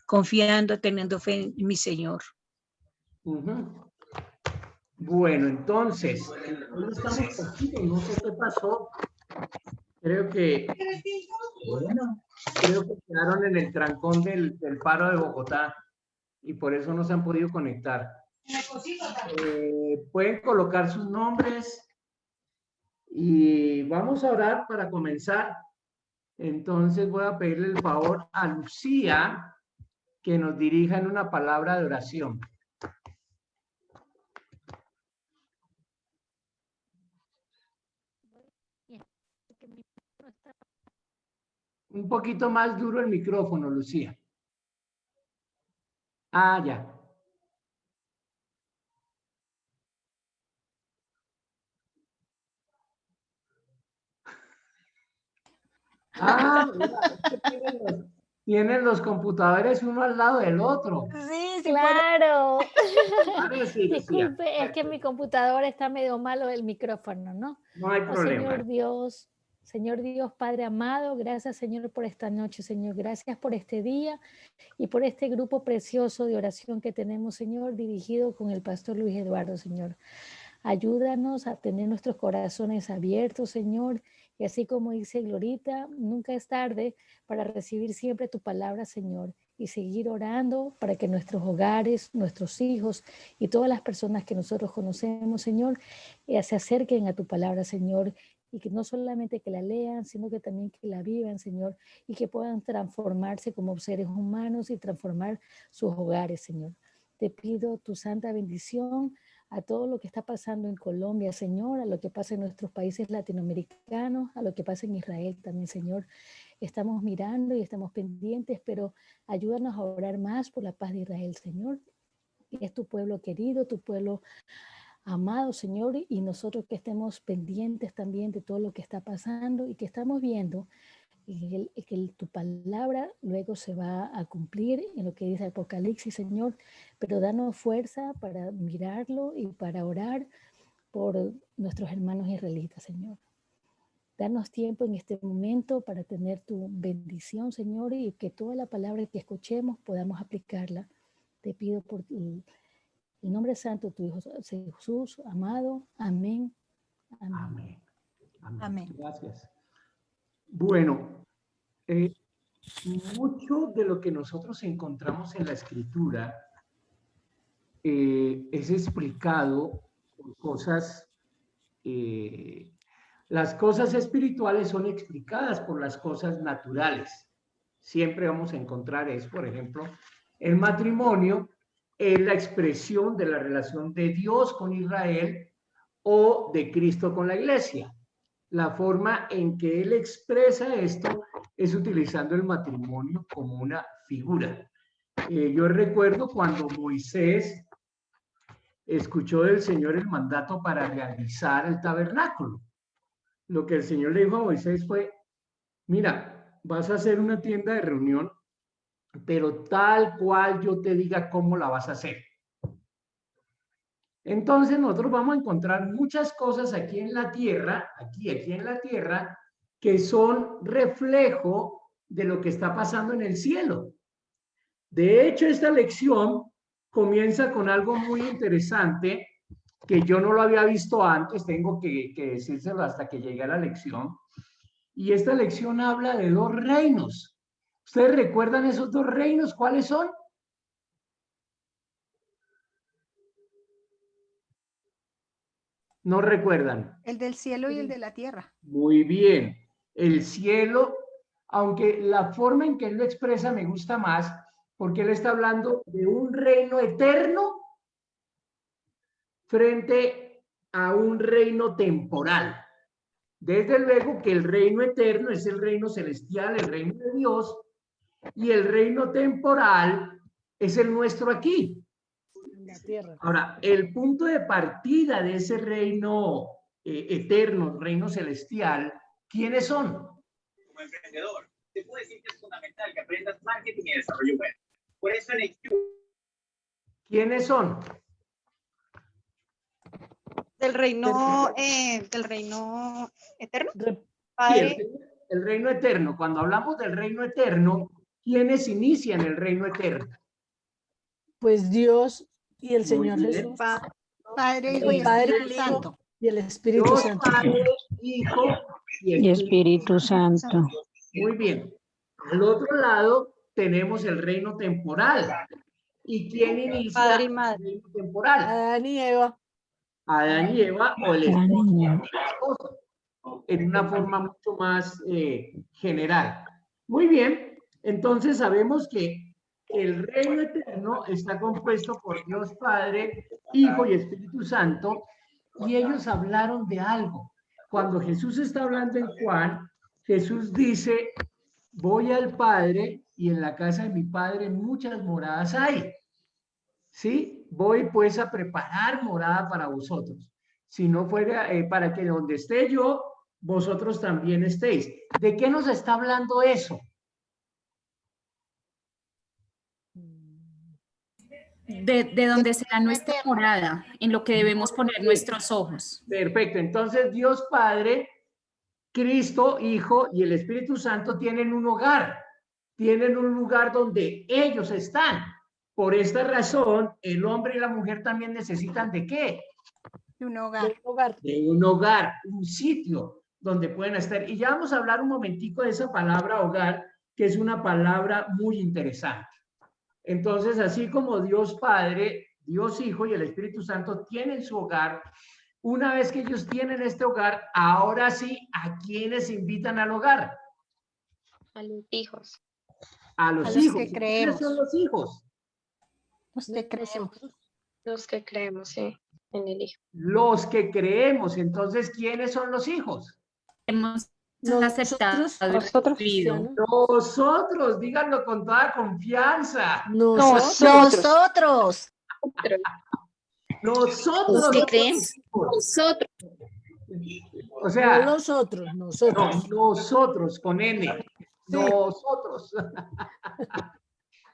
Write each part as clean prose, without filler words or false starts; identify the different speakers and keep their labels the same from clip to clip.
Speaker 1: confiando, teniendo fe en mi Señor.
Speaker 2: Bueno, entonces, hoy estamos poquito, no sé qué pasó. Creo que quedaron en el trancón del paro de Bogotá y por eso no se han podido conectar. Pueden colocar sus nombres y vamos a orar para comenzar. Entonces voy a pedirle el favor a Lucía que nos dirija en una palabra de oración. Un poquito más duro el micrófono, Lucía. Ah, ya. Ah, mira, tienen los computadores uno al lado del otro.
Speaker 3: Sí, claro.
Speaker 2: Ahora sí, Lucía.
Speaker 3: Disculpe, es que mi computador está medio malo el micrófono, ¿no?
Speaker 2: No hay problema.
Speaker 3: Señor Dios, Padre amado, gracias, Señor, por esta noche, Señor. Gracias por este día y por este grupo precioso de oración que tenemos, Señor, dirigido con el pastor Luis Eduardo, Señor. Ayúdanos a tener nuestros corazones abiertos, Señor, y así como dice Glorita, nunca es tarde para recibir siempre tu palabra, Señor, y seguir orando para que nuestros hogares, nuestros hijos y todas las personas que nosotros conocemos, Señor, se acerquen a tu palabra, Señor, y que no solamente que la lean, sino que también que la vivan, Señor, y que puedan transformarse como seres humanos y transformar sus hogares, Señor. Te pido tu santa bendición a todo lo que está pasando en Colombia, Señor, a lo que pasa en nuestros países latinoamericanos, a lo que pasa en Israel también, Señor. Estamos mirando y estamos pendientes, pero ayúdanos a orar más por la paz de Israel, Señor. Es tu pueblo querido, tu pueblo amado, Señor, y nosotros que estemos pendientes también de todo lo que está pasando y que estamos viendo y que tu palabra luego se va a cumplir en lo que dice Apocalipsis, Señor, pero danos fuerza para mirarlo y para orar por nuestros hermanos israelitas, Señor. Danos tiempo en este momento para tener tu bendición, Señor, y que toda la palabra que escuchemos podamos aplicarla. Te pido por el nombre santo de tu Hijo Jesús, amado. Amén. Amén.
Speaker 2: Amén. Amén.
Speaker 3: Amén.
Speaker 2: Gracias. Bueno, mucho de lo que nosotros encontramos en la Escritura es explicado por cosas, las cosas espirituales son explicadas por las cosas naturales. Siempre vamos a encontrar eso, por ejemplo, el matrimonio es la expresión de la relación de Dios con Israel o de Cristo con la iglesia. La forma en que él expresa esto es utilizando el matrimonio como una figura. Yo recuerdo cuando Moisés escuchó del Señor el mandato para realizar el tabernáculo. Lo que el Señor le dijo a Moisés fue, mira, vas a hacer una tienda de reunión, pero tal cual yo te diga cómo la vas a hacer. Entonces nosotros vamos a encontrar muchas cosas aquí en la tierra, aquí en la tierra, que son reflejo de lo que está pasando en el cielo. De hecho, esta lección comienza con algo muy interesante que yo no lo había visto antes, tengo que decírselo hasta que llegue a la lección. Y esta lección habla de dos reinos. ¿Ustedes recuerdan esos dos reinos? ¿Cuáles son? No recuerdan.
Speaker 4: El del cielo y el de la tierra.
Speaker 2: Muy bien. El cielo, aunque la forma en que él lo expresa me gusta más, porque él está hablando de un reino eterno frente a un reino temporal. Desde luego que el reino eterno es el reino celestial, el reino de Dios, y el reino temporal es el nuestro aquí.
Speaker 3: La tierra.
Speaker 2: Ahora, el punto de partida de ese reino eterno, reino celestial, ¿quiénes son?
Speaker 5: Como emprendedor, te puedo decir que es fundamental que aprendas marketing y desarrollo web. Por eso en XQ.
Speaker 2: ¿Quiénes son?
Speaker 4: Del reino eterno.
Speaker 2: Sí, el reino eterno. Cuando hablamos del reino eterno, ¿quiénes inician el reino eterno?
Speaker 6: Pues Dios y el
Speaker 2: Muy
Speaker 6: Señor
Speaker 2: bien.
Speaker 6: Jesús.
Speaker 4: Padre, Hijo y
Speaker 6: El Padre,
Speaker 4: Espíritu
Speaker 6: el Hijo
Speaker 4: Santo.
Speaker 6: y el Espíritu
Speaker 2: Dios
Speaker 6: Santo.
Speaker 2: Padre, Hijo
Speaker 1: Y Espíritu Santo.
Speaker 2: Muy bien. Al otro lado tenemos el reino temporal. ¿Y quién inicia
Speaker 4: Padre y
Speaker 2: el
Speaker 4: Madre.
Speaker 2: reino temporal?
Speaker 6: Adán y Eva.
Speaker 2: Adán y Eva o el
Speaker 1: Adán
Speaker 2: esposo
Speaker 1: y
Speaker 2: y
Speaker 1: Eva.
Speaker 2: la esposa, en una forma mucho más general. Muy bien, entonces sabemos que el reino eterno está compuesto por Dios Padre, Hijo y Espíritu Santo, y ellos hablaron de algo. Cuando Jesús está hablando en Juan, Jesús dice, voy al Padre y en la casa de mi Padre muchas moradas hay. ¿Sí? Voy pues a preparar morada para vosotros. Si no fuera para que donde esté yo, vosotros también estéis. ¿De qué nos está hablando eso?
Speaker 7: De donde será nuestra morada, en lo que debemos poner nuestros ojos.
Speaker 2: Perfecto. Entonces Dios Padre, Cristo, Hijo y el Espíritu Santo tienen un hogar, tienen un lugar donde ellos están. Por esta razón, el hombre y la mujer también necesitan ¿de qué?
Speaker 4: De un
Speaker 6: De
Speaker 4: hogar.
Speaker 6: un hogar.
Speaker 2: De un hogar, un sitio donde pueden estar. Y ya vamos a hablar un momentico de esa palabra hogar, que es una palabra muy interesante. Entonces, así como Dios Padre, Dios Hijo y el Espíritu Santo tienen su hogar, una vez que ellos tienen este hogar, ahora sí, ¿a quiénes invitan al hogar?
Speaker 8: A los hijos.
Speaker 2: A los
Speaker 4: A los
Speaker 2: hijos.
Speaker 4: que
Speaker 2: ¿Y quiénes
Speaker 4: creemos.
Speaker 2: son los hijos?
Speaker 4: Los que creemos.
Speaker 8: Los que creemos, sí, en el Hijo.
Speaker 2: Los que creemos. Entonces, ¿quiénes son los hijos?
Speaker 7: Hemos
Speaker 6: Nosotros,
Speaker 7: aceptado y
Speaker 8: Nosotros.
Speaker 7: recibido.
Speaker 6: cristianos.
Speaker 2: Nosotros, díganlo con toda confianza.
Speaker 6: Nosotros.
Speaker 4: Nosotros.
Speaker 2: Nosotros
Speaker 8: Los que
Speaker 2: somos
Speaker 8: creen.
Speaker 2: los hijos.
Speaker 8: Nosotros.
Speaker 2: O sea,
Speaker 6: No los otros, nosotros.
Speaker 2: no, nosotros con N. Nosotros.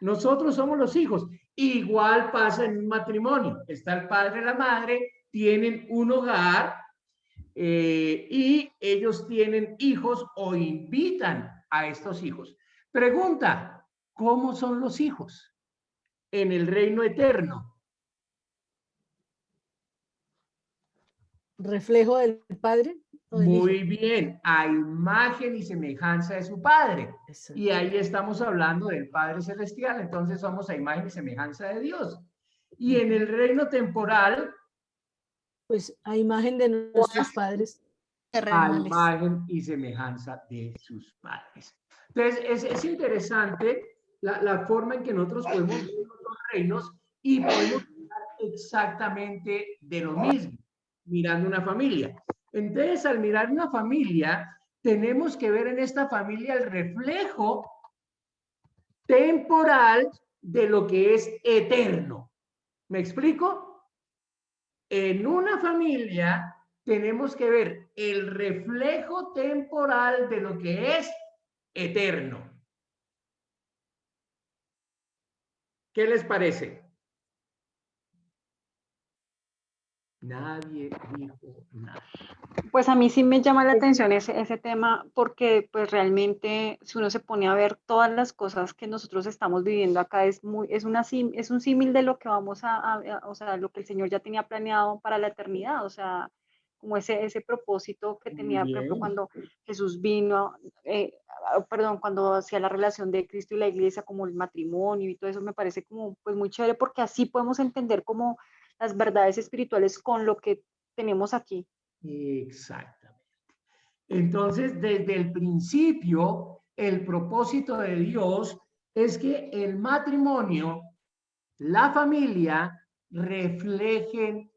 Speaker 2: Nosotros somos los hijos. Igual pasa en un matrimonio. Está el padre y la madre, tienen un hogar y ellos tienen hijos o invitan a estos hijos. Pregunta, ¿cómo son los hijos en el reino eterno?
Speaker 6: Reflejo del Padre o del Hijo.
Speaker 2: Muy bien, a imagen y semejanza de su Padre.
Speaker 6: Exacto.
Speaker 2: Y ahí estamos hablando del Padre Celestial, entonces somos a imagen y semejanza de Dios. Y en el reino temporal,
Speaker 6: Pues a imagen de nuestros padres.
Speaker 2: a
Speaker 4: Terrenales.
Speaker 2: imagen y semejanza de sus padres. Entonces, es interesante la forma en que nosotros podemos ver los reinos y podemos hablar exactamente de lo mismo, mirando una familia. Entonces, al mirar una familia, tenemos que ver en esta familia el reflejo temporal de lo que es eterno. ¿Me explico? En una familia tenemos que ver el reflejo temporal de lo que es eterno. ¿Qué les parece? Nadie dijo nada.
Speaker 9: Pues a mí sí me llama la atención ese tema porque pues realmente si uno se pone a ver todas las cosas que nosotros estamos viviendo acá es un símil de lo que vamos o sea, lo que el Señor ya tenía planeado para la eternidad, o sea, como ese propósito que tenía, por ejemplo, cuando Jesús vino, cuando hacía la relación de Cristo y la iglesia, como el matrimonio y todo eso, me parece como pues muy chévere porque así podemos entender como las verdades espirituales con lo que tenemos aquí.
Speaker 2: Exactamente. Entonces, desde el principio, el propósito de Dios es que el matrimonio, la familia, reflejen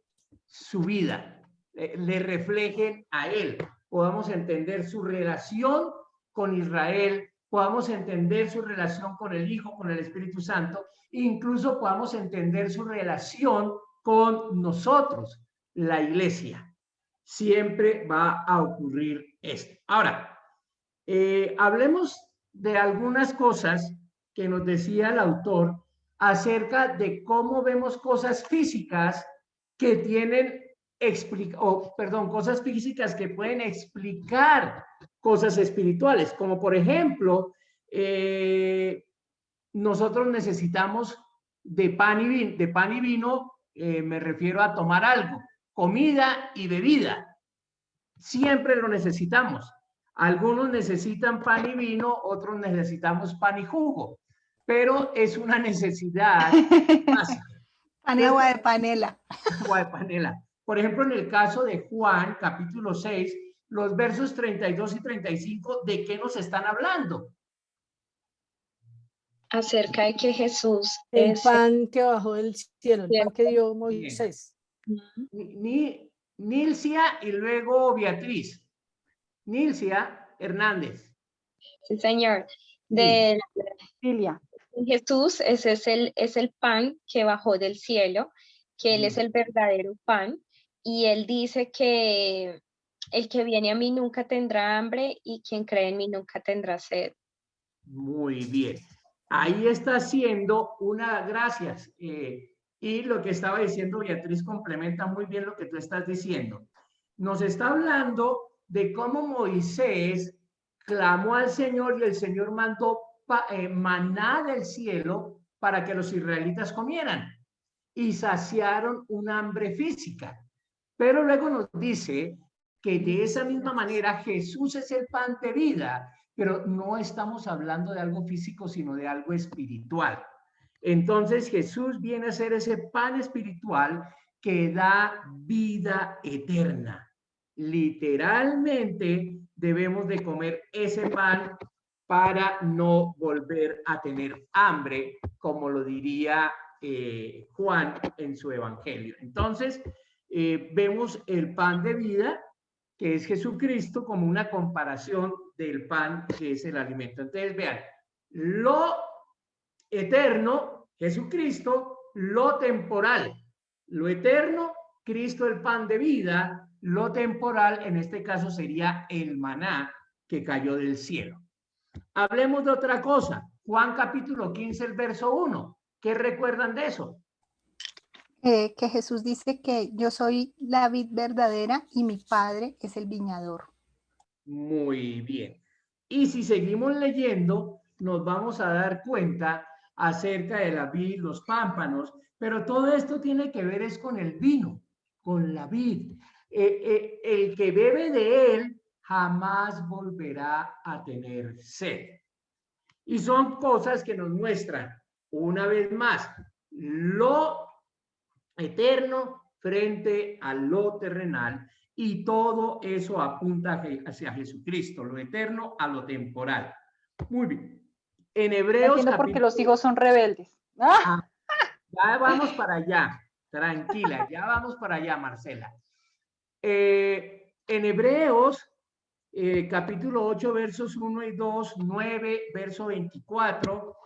Speaker 2: su vida, le reflejen a Él. Podamos entender su relación con Israel, podamos entender su relación con el Hijo, con el Espíritu Santo, incluso podamos entender su relación con nosotros, la iglesia. Siempre va a ocurrir esto. Ahora, hablemos de algunas cosas que nos decía el autor acerca de cómo vemos cosas físicas que tienen, cosas físicas que pueden explicar cosas espirituales, como por ejemplo, nosotros necesitamos de pan y vino, me refiero a tomar algo, comida y bebida. Siempre lo necesitamos. Algunos necesitan pan y vino, otros necesitamos pan y jugo, pero es una necesidad básica.
Speaker 4: Pan y agua de panela.
Speaker 2: Agua de panela. Por ejemplo, en el caso de Juan, capítulo 6, los versos 32 y 35, ¿de qué nos están hablando?
Speaker 8: Acerca de que Jesús
Speaker 6: El
Speaker 8: es
Speaker 6: pan que bajó del cielo, el pan que dio Moisés.
Speaker 2: Nilcia y luego Beatriz. Nilcia Hernández.
Speaker 8: sí, Señor. De
Speaker 9: Lilia.
Speaker 8: Jesús, ese es el pan que bajó del cielo, que Él es el verdadero pan, y Él dice que el que viene a mí nunca tendrá hambre y quien cree en mí nunca tendrá sed.
Speaker 2: Muy bien. Ahí está haciendo gracias. Y lo que estaba diciendo Beatriz complementa muy bien lo que tú estás diciendo. Nos está hablando de cómo Moisés clamó al Señor y el Señor mandó maná del cielo para que los israelitas comieran y saciaron un hambre física. Pero luego nos dice que de esa misma manera Jesús es el pan de vida, pero no estamos hablando de algo físico, sino de algo espiritual. Entonces Jesús viene a ser ese pan espiritual que da vida eterna. Literalmente debemos de comer ese pan para no volver a tener hambre, como lo diría Juan en su evangelio. Entonces, vemos el pan de vida, que es Jesucristo, como una comparación del pan que es el alimento. Entonces, vean, lo eterno, Jesucristo, lo temporal. Lo eterno, Cristo el pan de vida. Lo temporal, en este caso, sería el maná que cayó del cielo. Hablemos de otra cosa. Juan capítulo 15, el verso 1. ¿Qué recuerdan de eso?
Speaker 4: Que Jesús dice que yo soy la vid verdadera y mi Padre es el viñador.
Speaker 2: Muy bien. Y si seguimos leyendo, nos vamos a dar cuenta acerca de la vid, los pámpanos, pero todo esto tiene que ver es con el vino, con la vid. El que bebe de él jamás volverá a tener sed. Y son cosas que nos muestran, una vez más, lo eterno frente a lo terrenal, y todo eso apunta hacia Jesucristo, lo eterno a lo temporal. Muy bien. En Hebreos...
Speaker 9: Entiendo porque los hijos son rebeldes.
Speaker 2: Ya vamos para allá, tranquila, ya vamos para allá, Marcela. En Hebreos, capítulo 8, versos 1 y 2, 9, verso 24,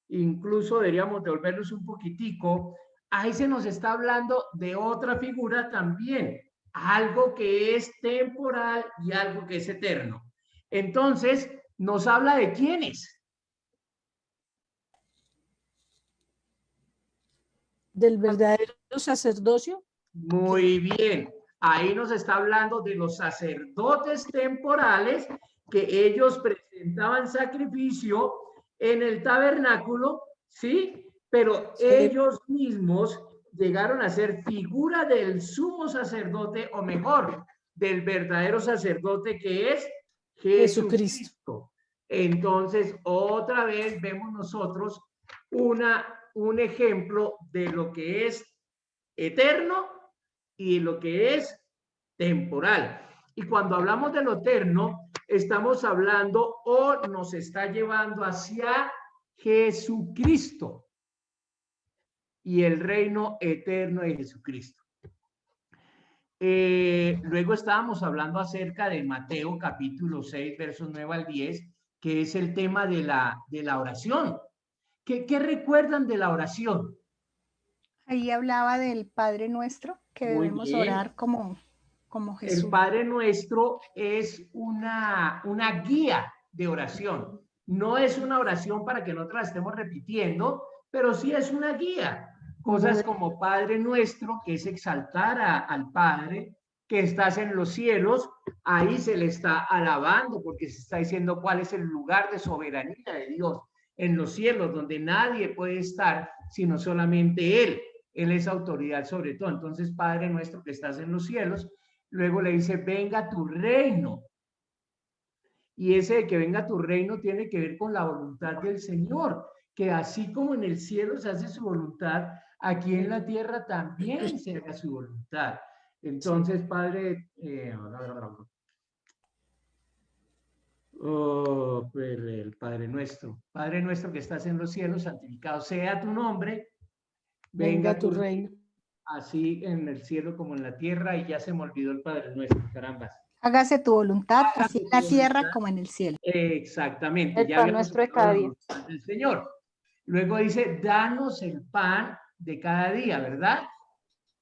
Speaker 2: incluso deberíamos devolverlos un poquitico. Ahí se nos está hablando de otra figura también, algo que es temporal y algo que es eterno. Entonces, nos habla de quiénes.
Speaker 6: Del verdadero sacerdocio.
Speaker 2: Muy bien. Ahí nos está hablando de los sacerdotes temporales, que ellos presentaban sacrificio en el tabernáculo, ¿sí? Pero ellos mismos llegaron a ser figura del sumo sacerdote, o mejor, del verdadero sacerdote, que es Jesucristo. Entonces, otra vez vemos nosotros un ejemplo de lo que es eterno y lo que es temporal. Y cuando hablamos de lo eterno, estamos hablando o nos está llevando hacia Jesucristo y el reino eterno de Jesucristo. Luego estábamos hablando acerca de Mateo capítulo 6, versos 9 al 10, que es el tema de la oración. ¿Qué recuerdan de la oración?
Speaker 4: Ahí hablaba del Padre Nuestro, que
Speaker 2: Muy
Speaker 4: debemos
Speaker 2: bien.
Speaker 4: orar como Jesús.
Speaker 2: El Padre Nuestro es una guía de oración. No es una oración para que nosotros la estemos repitiendo, pero sí es una guía. Cosas como Padre Nuestro, que es exaltar al Padre, que estás en los cielos, ahí se le está alabando porque se está diciendo cuál es el lugar de soberanía de Dios. en los cielos, donde nadie puede estar, sino solamente Él. Él es autoridad sobre todo. Entonces, Padre nuestro que estás en los cielos, luego le dice, venga tu reino. Y ese de que venga tu reino tiene que ver con la voluntad del Señor, que así como en el cielo se hace su voluntad, aquí en la tierra también se haga su voluntad. Entonces, Padre, el Padre nuestro que estás en los cielos, santificado sea tu nombre,
Speaker 6: Venga tu reino.
Speaker 2: así en el cielo como en la tierra, y ya se me olvidó el Padre nuestro, carambas.
Speaker 4: Hágase tu voluntad, así
Speaker 2: Hágase
Speaker 4: en
Speaker 2: tu
Speaker 4: la tierra
Speaker 2: voluntad.
Speaker 4: como en el cielo.
Speaker 2: Exactamente.
Speaker 9: El
Speaker 2: ya
Speaker 9: pan
Speaker 2: habíamos
Speaker 9: nuestro de
Speaker 2: hablado
Speaker 9: cada
Speaker 2: la
Speaker 9: día.
Speaker 2: voluntad del Señor. Luego dice, danos el pan de cada día, ¿verdad?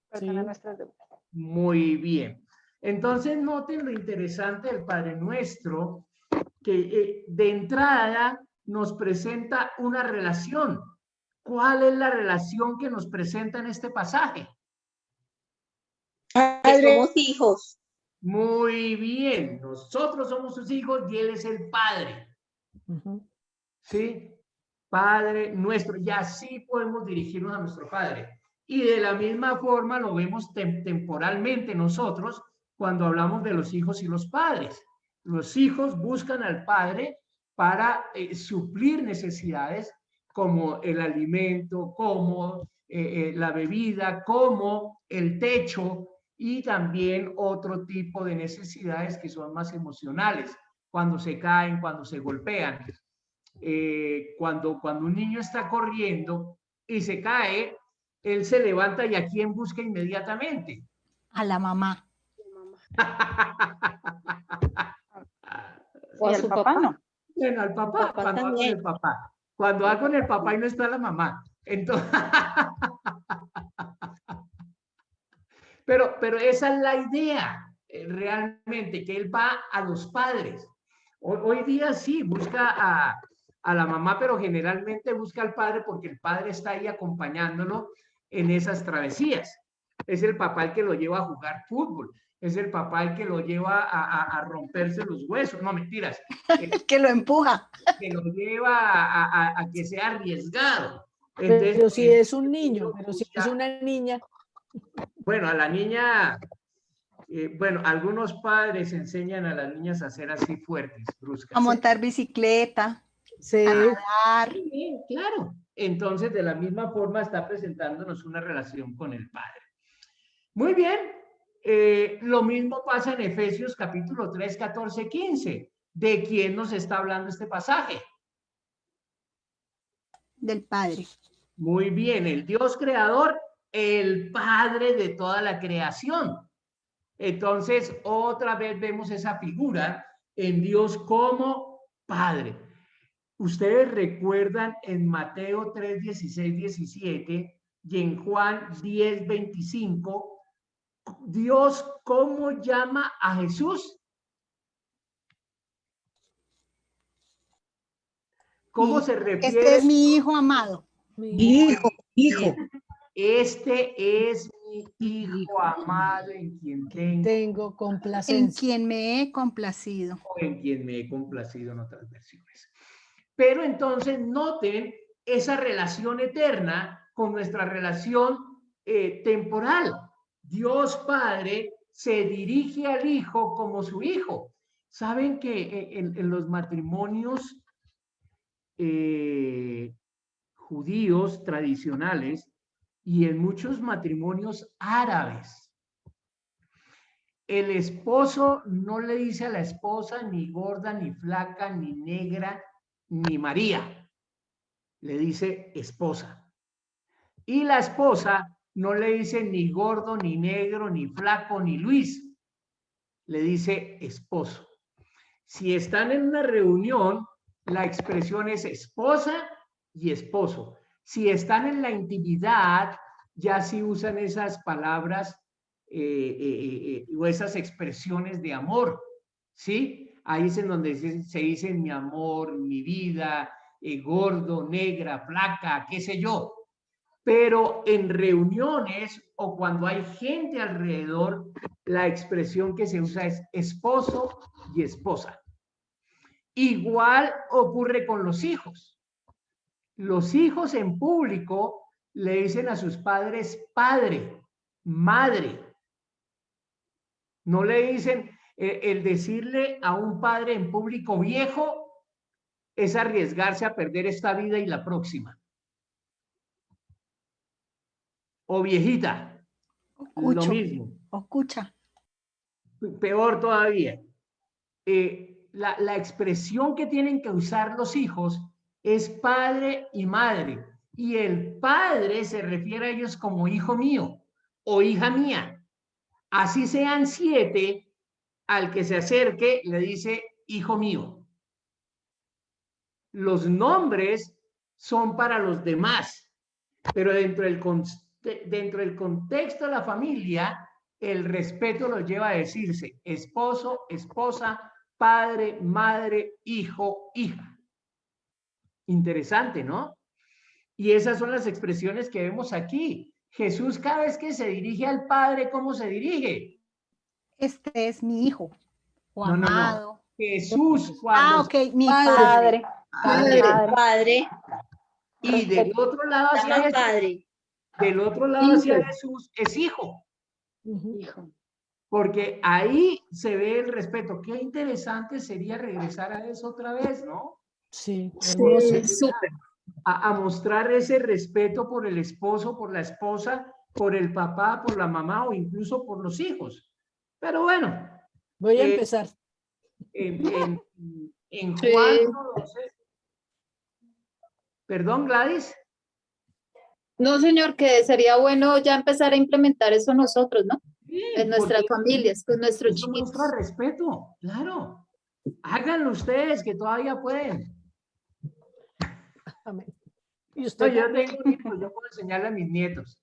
Speaker 9: Perdona
Speaker 6: Sí.
Speaker 9: nuestras deudas.
Speaker 2: Muy bien. Entonces, noten lo interesante del Padre Nuestro, que de entrada nos presenta una relación. ¿Cuál es la relación que nos presenta en este pasaje?
Speaker 10: Que somos hijos.
Speaker 2: Muy bien. Nosotros somos sus hijos y Él es el Padre. ¿Sí? Padre nuestro. Y así podemos dirigirnos a nuestro Padre. Y de la misma forma lo vemos temporalmente nosotros cuando hablamos de los hijos y los padres. Los hijos buscan al Padre para suplir necesidades como el alimento, como la bebida, como el techo y también otro tipo de necesidades que son más emocionales, cuando se caen, cuando se golpean. Cuando un niño está corriendo y se cae, él se levanta y ¿a quién busca inmediatamente?
Speaker 4: A la mamá.
Speaker 10: O a
Speaker 9: ¿Y el
Speaker 10: su
Speaker 9: papá
Speaker 10: papá.
Speaker 9: no?
Speaker 2: Bueno, al papá,
Speaker 10: Papá
Speaker 2: cuando va con
Speaker 10: también.
Speaker 2: el papá. Cuando va con el papá y no está la mamá. Entonces, pero esa es la idea, realmente, que él va a los padres. Hoy día sí, busca a la mamá, pero generalmente busca al padre porque el padre está ahí acompañándolo en esas travesías. Es el papá el que lo lleva a jugar fútbol, es el papá el que lo lleva a romperse los huesos, no mentiras.
Speaker 4: El que lo empuja.
Speaker 2: Que lo lleva a que sea arriesgado.
Speaker 6: Entonces, pero si es un niño,
Speaker 2: busca,
Speaker 6: pero si es una niña.
Speaker 2: Bueno, a la niña, bueno, algunos padres enseñan a las niñas a ser así fuertes, bruscas.
Speaker 4: A montar bicicleta,
Speaker 6: Sí.
Speaker 4: a nadar.
Speaker 2: Sí, claro. Entonces, de la misma forma está presentándonos una relación con el Padre. Muy bien. Lo mismo pasa en Efesios capítulo 3, 14, 15. ¿De quién nos está hablando este pasaje?
Speaker 4: Del Padre.
Speaker 2: Muy bien, el Dios creador, el Padre de toda la creación. Entonces, otra vez vemos esa figura en Dios como Padre. Ustedes recuerdan en Mateo 3, 16, 17 y en Juan 10, 25, Dios ¿cómo llama a Jesús? ¿Cómo se refiere?
Speaker 4: Este es mi hijo amado.
Speaker 10: Hijo.
Speaker 2: Este es mi hijo amado en quien
Speaker 6: Tengo
Speaker 4: En
Speaker 6: complacencia.
Speaker 4: quien me he complacido.
Speaker 2: o en quien me he complacido en otras versiones. Pero entonces noten esa relación eterna con nuestra relación temporal. Dios Padre se dirige al Hijo como su Hijo. ¿Saben que en los matrimonios judíos tradicionales y en muchos matrimonios árabes, el esposo no le dice a la esposa ni gorda, ni flaca, ni negra, ni María? Le dice esposa. Y la esposa no le dice ni gordo, ni negro, ni flaco, ni Luis. Le dice esposo. Si están en una reunión, la expresión es esposa y esposo. Si están en la intimidad, ya sí usan esas palabras o esas expresiones de amor, ¿sí? Ahí es en donde se dice mi amor, mi vida, gordo, negra, flaca, qué sé yo. Pero en reuniones o cuando hay gente alrededor, la expresión que se usa es esposo y esposa. Igual ocurre con los hijos. Los hijos en público le dicen a sus padres padre, madre. No le dicen, el decirle a un padre en público viejo es arriesgarse a perder esta vida y la próxima. O viejita, lo mismo.
Speaker 4: O escucha.
Speaker 2: Peor todavía. La expresión que tienen que usar los hijos es padre y madre. Y el padre se refiere a ellos como hijo mío o hija mía. Así sean 7, al que se acerque le dice hijo mío. Los nombres son para los demás, pero dentro del contexto de la familia, el respeto lo lleva a decirse esposo, esposa, padre, madre, hijo, hija. Interesante, ¿no? Y esas son las expresiones que vemos aquí. Jesús cada vez que se dirige al Padre, ¿cómo se dirige?
Speaker 4: Este es mi hijo, o
Speaker 2: No, no, no.
Speaker 4: amado.
Speaker 2: Jesús cuando...
Speaker 4: Ok, mi padre.
Speaker 10: Padre.
Speaker 2: Y del otro lado hacia Jesús,
Speaker 10: Padre.
Speaker 2: del otro lado hacia Jesús es hijo.
Speaker 6: Hijo.
Speaker 2: Porque ahí se ve el respeto. Qué interesante sería regresar a eso otra vez, ¿no?
Speaker 6: Sí, hermoso.
Speaker 7: Súper.
Speaker 2: A mostrar ese respeto por el esposo, por la esposa, por el papá, por la mamá o incluso por los hijos. Pero bueno.
Speaker 6: Voy a empezar.
Speaker 2: En Juan 12. Perdón, Gladys.
Speaker 11: No, señor, que sería bueno ya empezar a implementar eso nosotros, ¿no?
Speaker 2: Sí,
Speaker 11: En nuestras familias, con nuestros
Speaker 2: eso
Speaker 11: chiquitos.
Speaker 2: muestra respeto, claro. Háganlo ustedes, que todavía pueden.
Speaker 6: Amén. Y
Speaker 2: No,
Speaker 6: usted
Speaker 2: yo tengo hijos, yo puedo enseñarle a mis nietos.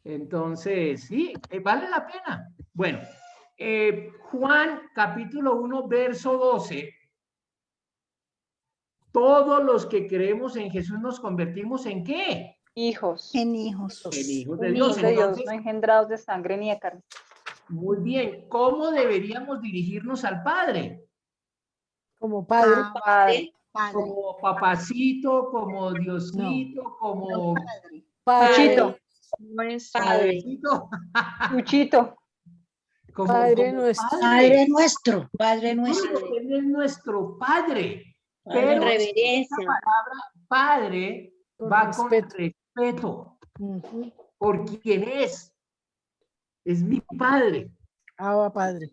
Speaker 2: Entonces, sí, vale la pena. Bueno, Juan capítulo 1, verso 12. Todos los que creemos en Jesús nos convertimos ¿en qué?
Speaker 9: Hijos.
Speaker 4: En hijos.
Speaker 2: En hijos de
Speaker 9: Hijos
Speaker 2: Dios.
Speaker 9: de Dios,
Speaker 2: Entonces,
Speaker 9: no engendrados de sangre ni de carne.
Speaker 2: muy bien. ¿Cómo deberíamos dirigirnos al Padre?
Speaker 6: como padre.
Speaker 9: Padre.
Speaker 4: Padre.
Speaker 2: Como papacito, como Diosito, como
Speaker 6: Padre,
Speaker 8: No es
Speaker 2: padrecito,
Speaker 9: Chuchito.
Speaker 2: como,
Speaker 6: Padre
Speaker 2: como
Speaker 6: nuestro.
Speaker 10: Padre nuestro. Padre nuestro.
Speaker 2: Él es nuestro Padre.
Speaker 10: Padre,
Speaker 2: Pero
Speaker 10: reverencia.
Speaker 2: esta palabra Padre
Speaker 6: Con
Speaker 2: va
Speaker 6: respeto.
Speaker 2: con respeto
Speaker 6: Ujú.
Speaker 2: por quien es. Es mi Padre.
Speaker 6: Abba, Padre.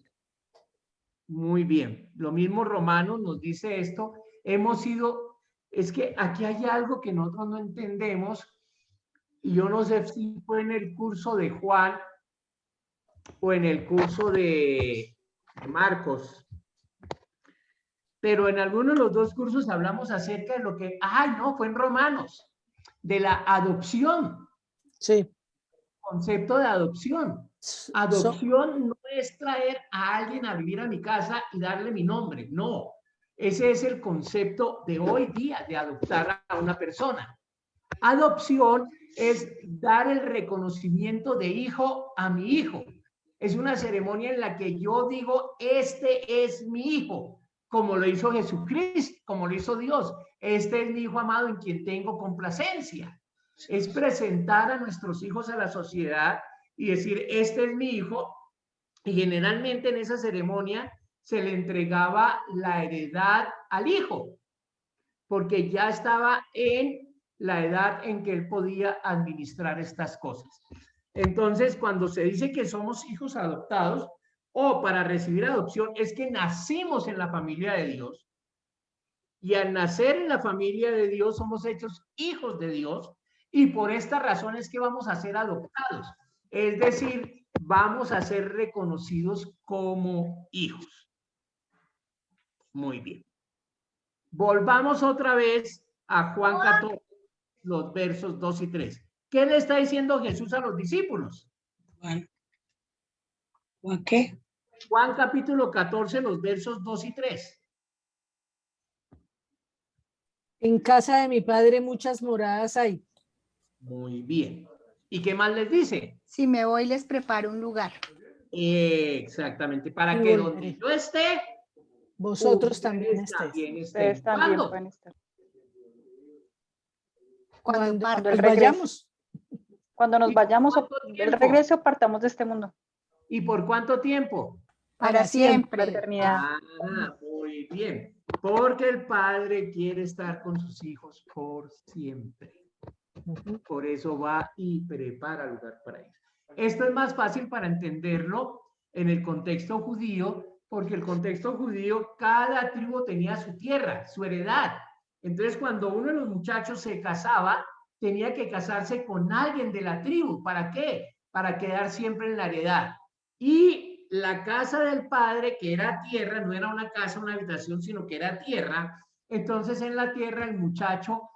Speaker 2: Muy bien. Lo mismo Romanos nos dice esto. Hemos sido, es que aquí hay algo que nosotros no entendemos y yo no sé si fue en el curso de Juan o en el curso de Marcos, pero en alguno de los dos cursos hablamos acerca de lo que, no, fue en Romanos, de la adopción,
Speaker 6: Sí.
Speaker 2: concepto de adopción. Adopción no es traer a alguien a vivir a mi casa y darle mi nombre, no. Ese es el concepto de hoy día, de adoptar a una persona. Adopción es dar el reconocimiento de hijo a mi hijo. Es una ceremonia en la que yo digo, este es mi hijo, como lo hizo Jesucristo, como lo hizo Dios. Este es mi hijo amado en quien tengo complacencia. Es presentar a nuestros hijos a la sociedad y decir, este es mi hijo. Y generalmente en esa ceremonia se le entregaba la heredad al hijo, porque ya estaba en la edad en que él podía administrar estas cosas. Entonces, cuando se dice que somos hijos adoptados o para recibir adopción, es que nacimos en la familia de Dios. Y al nacer en la familia de Dios, somos hechos hijos de Dios. Y por esta razón es que vamos a ser adoptados. Es decir, vamos a ser reconocidos como hijos. Muy bien. Volvamos otra vez a Juan 14, los versos 2 y 3. ¿Qué le está diciendo Jesús a los discípulos?
Speaker 10: ¿Juan qué?
Speaker 2: Juan capítulo 14, los versos 2 y 3.
Speaker 6: En casa de mi padre muchas moradas hay.
Speaker 2: Muy bien. ¿Y qué más les dice?
Speaker 4: Si me voy, les preparo un lugar.
Speaker 2: Exactamente. Para
Speaker 6: Y
Speaker 2: que
Speaker 6: volveré.
Speaker 2: donde yo esté,
Speaker 6: Vosotros
Speaker 2: ustedes
Speaker 6: también estéis.
Speaker 2: también estén.
Speaker 9: Ustedes también
Speaker 2: ¿Cuándo?
Speaker 9: pueden estar.
Speaker 6: Cuando
Speaker 4: parte.
Speaker 9: el
Speaker 6: nos
Speaker 9: regreso.
Speaker 6: vayamos.
Speaker 9: Cuando nos
Speaker 2: ¿Y
Speaker 9: vayamos o
Speaker 2: cuánto
Speaker 9: el
Speaker 2: tiempo?
Speaker 9: regreso partamos de este mundo.
Speaker 2: ¿Y por cuánto tiempo?
Speaker 4: Para
Speaker 9: La
Speaker 4: siempre.
Speaker 9: eternidad.
Speaker 2: Ah, muy bien. Porque el Padre quiere estar con sus hijos por siempre. Por eso va y prepara lugar para ellos. Esto es más fácil para entenderlo en el contexto judío, porque el contexto judío, cada tribu tenía su tierra, su heredad. Entonces, cuando uno de los muchachos se casaba, tenía que casarse con alguien de la tribu. ¿Para qué? Para quedar siempre en la heredad. Y la casa del padre, que era tierra, no era una casa, una habitación, sino que era tierra. Entonces, en la tierra el muchacho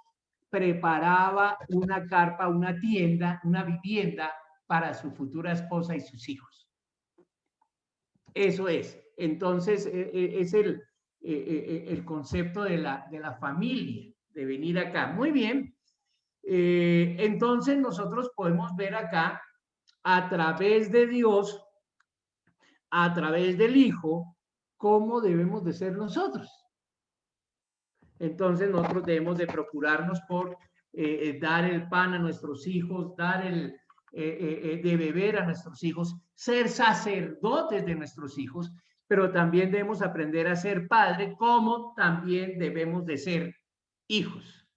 Speaker 2: preparaba una carpa, una tienda, una vivienda para su futura esposa y sus hijos. Eso es. Entonces, es el concepto de la familia, de venir acá. Muy bien. Entonces, nosotros podemos ver acá, a través de Dios, a través del Hijo, cómo debemos de ser nosotros. Entonces nosotros debemos de procurarnos por dar el pan a nuestros hijos, dar de beber a nuestros hijos, ser sacerdotes de nuestros hijos, pero también debemos aprender a ser padre, como también debemos de ser hijos.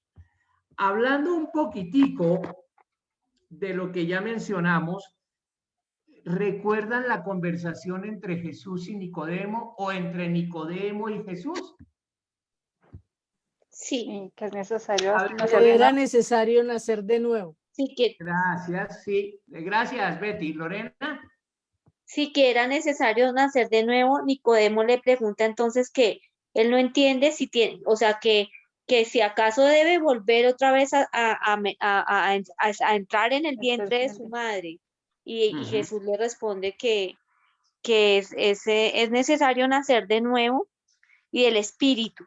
Speaker 2: Hablando un poquitico de lo que ya mencionamos, ¿recuerdan la conversación entre Jesús y Nicodemo o entre Nicodemo y Jesús?
Speaker 8: Sí.
Speaker 9: Que es necesario
Speaker 2: A ver,
Speaker 9: nacer
Speaker 6: Que
Speaker 9: de
Speaker 6: era
Speaker 9: nuevo.
Speaker 6: necesario nacer de nuevo.
Speaker 8: Sí que,
Speaker 2: Gracias, sí. Gracias, Betty. Lorena.
Speaker 12: Sí que era necesario nacer de nuevo. Nicodemo le pregunta entonces que él no entiende si tiene, o sea, que si acaso debe volver otra vez a entrar en el vientre de su madre. Y Jesús le responde que es necesario nacer de nuevo y del espíritu.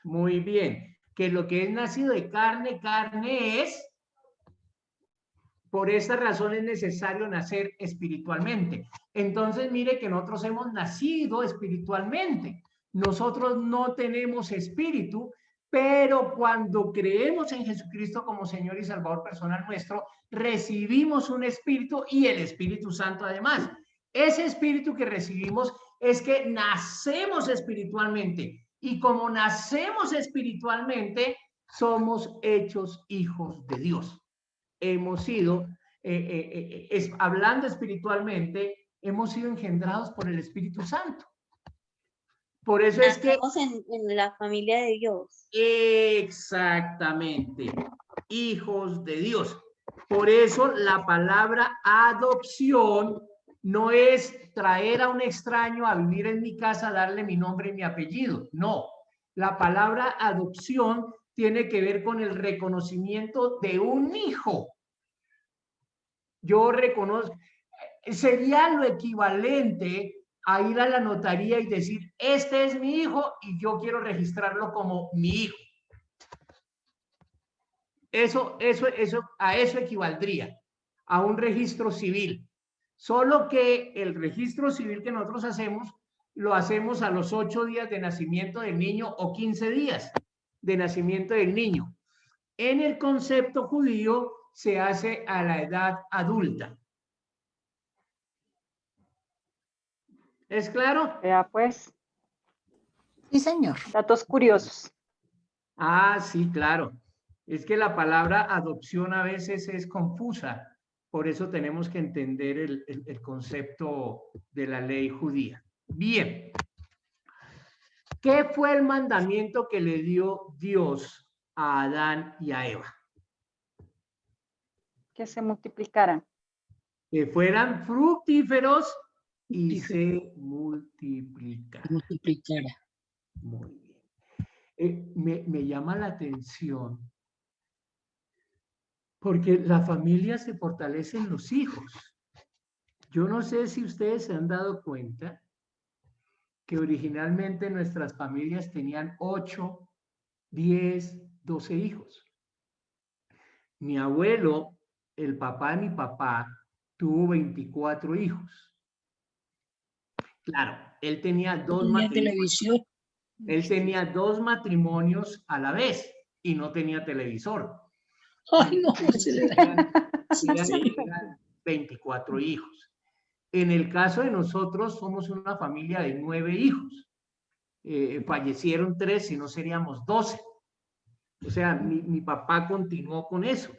Speaker 2: Muy bien. Que lo que es nacido de carne, carne es. Por esta razón es necesario nacer espiritualmente. Entonces, mire que nosotros hemos nacido espiritualmente. Nosotros no tenemos espíritu, pero cuando creemos en Jesucristo como Señor y Salvador personal nuestro, recibimos un espíritu y el Espíritu Santo además. Ese espíritu que recibimos es que nacemos espiritualmente. Y como nacemos espiritualmente, somos hechos hijos de Dios. Hemos sido, hablando espiritualmente, hemos sido engendrados por el Espíritu Santo. Por eso es que...
Speaker 12: en la familia de Dios.
Speaker 2: Exactamente, hijos de Dios. Por eso la palabra adopción no es traer a un extraño a vivir en mi casa, darle mi nombre y mi apellido. No, la palabra adopción tiene que ver con el reconocimiento de un hijo. Yo reconozco, sería lo equivalente a ir a la notaría y decir, este es mi hijo y yo quiero registrarlo como mi hijo. A eso equivaldría, a un registro civil. Solo que el registro civil que nosotros hacemos, lo hacemos a los 8 días de nacimiento del niño o 15 días de nacimiento del niño. En el concepto judío se hace a la edad adulta. ¿Es claro?
Speaker 9: Ya pues.
Speaker 4: Sí, señor.
Speaker 9: Datos curiosos.
Speaker 2: Ah, sí, claro. Es que la palabra adopción a veces es confusa. Por eso tenemos que entender el concepto de la ley judía. Bien. ¿Qué fue el mandamiento que le dio Dios a Adán y a Eva?
Speaker 9: Que se multiplicaran.
Speaker 2: Que fueran fructíferos y se multiplicaran. Muy bien. Me llama la atención porque la familia se fortalece en los hijos. Yo no sé si ustedes se han dado cuenta que originalmente nuestras familias tenían 8, 10, 12 hijos. Mi abuelo, el papá de mi papá, tuvo 24 hijos. Claro, él tenía dos matrimonios. Él tenía 2 matrimonios a la vez y no tenía televisor.
Speaker 10: Ay, no, se le da.
Speaker 2: Eran 24 hijos. En el caso de nosotros, somos una familia de 9 hijos. Fallecieron 3, si no seríamos 12. O sea, mi papá continuó con eso.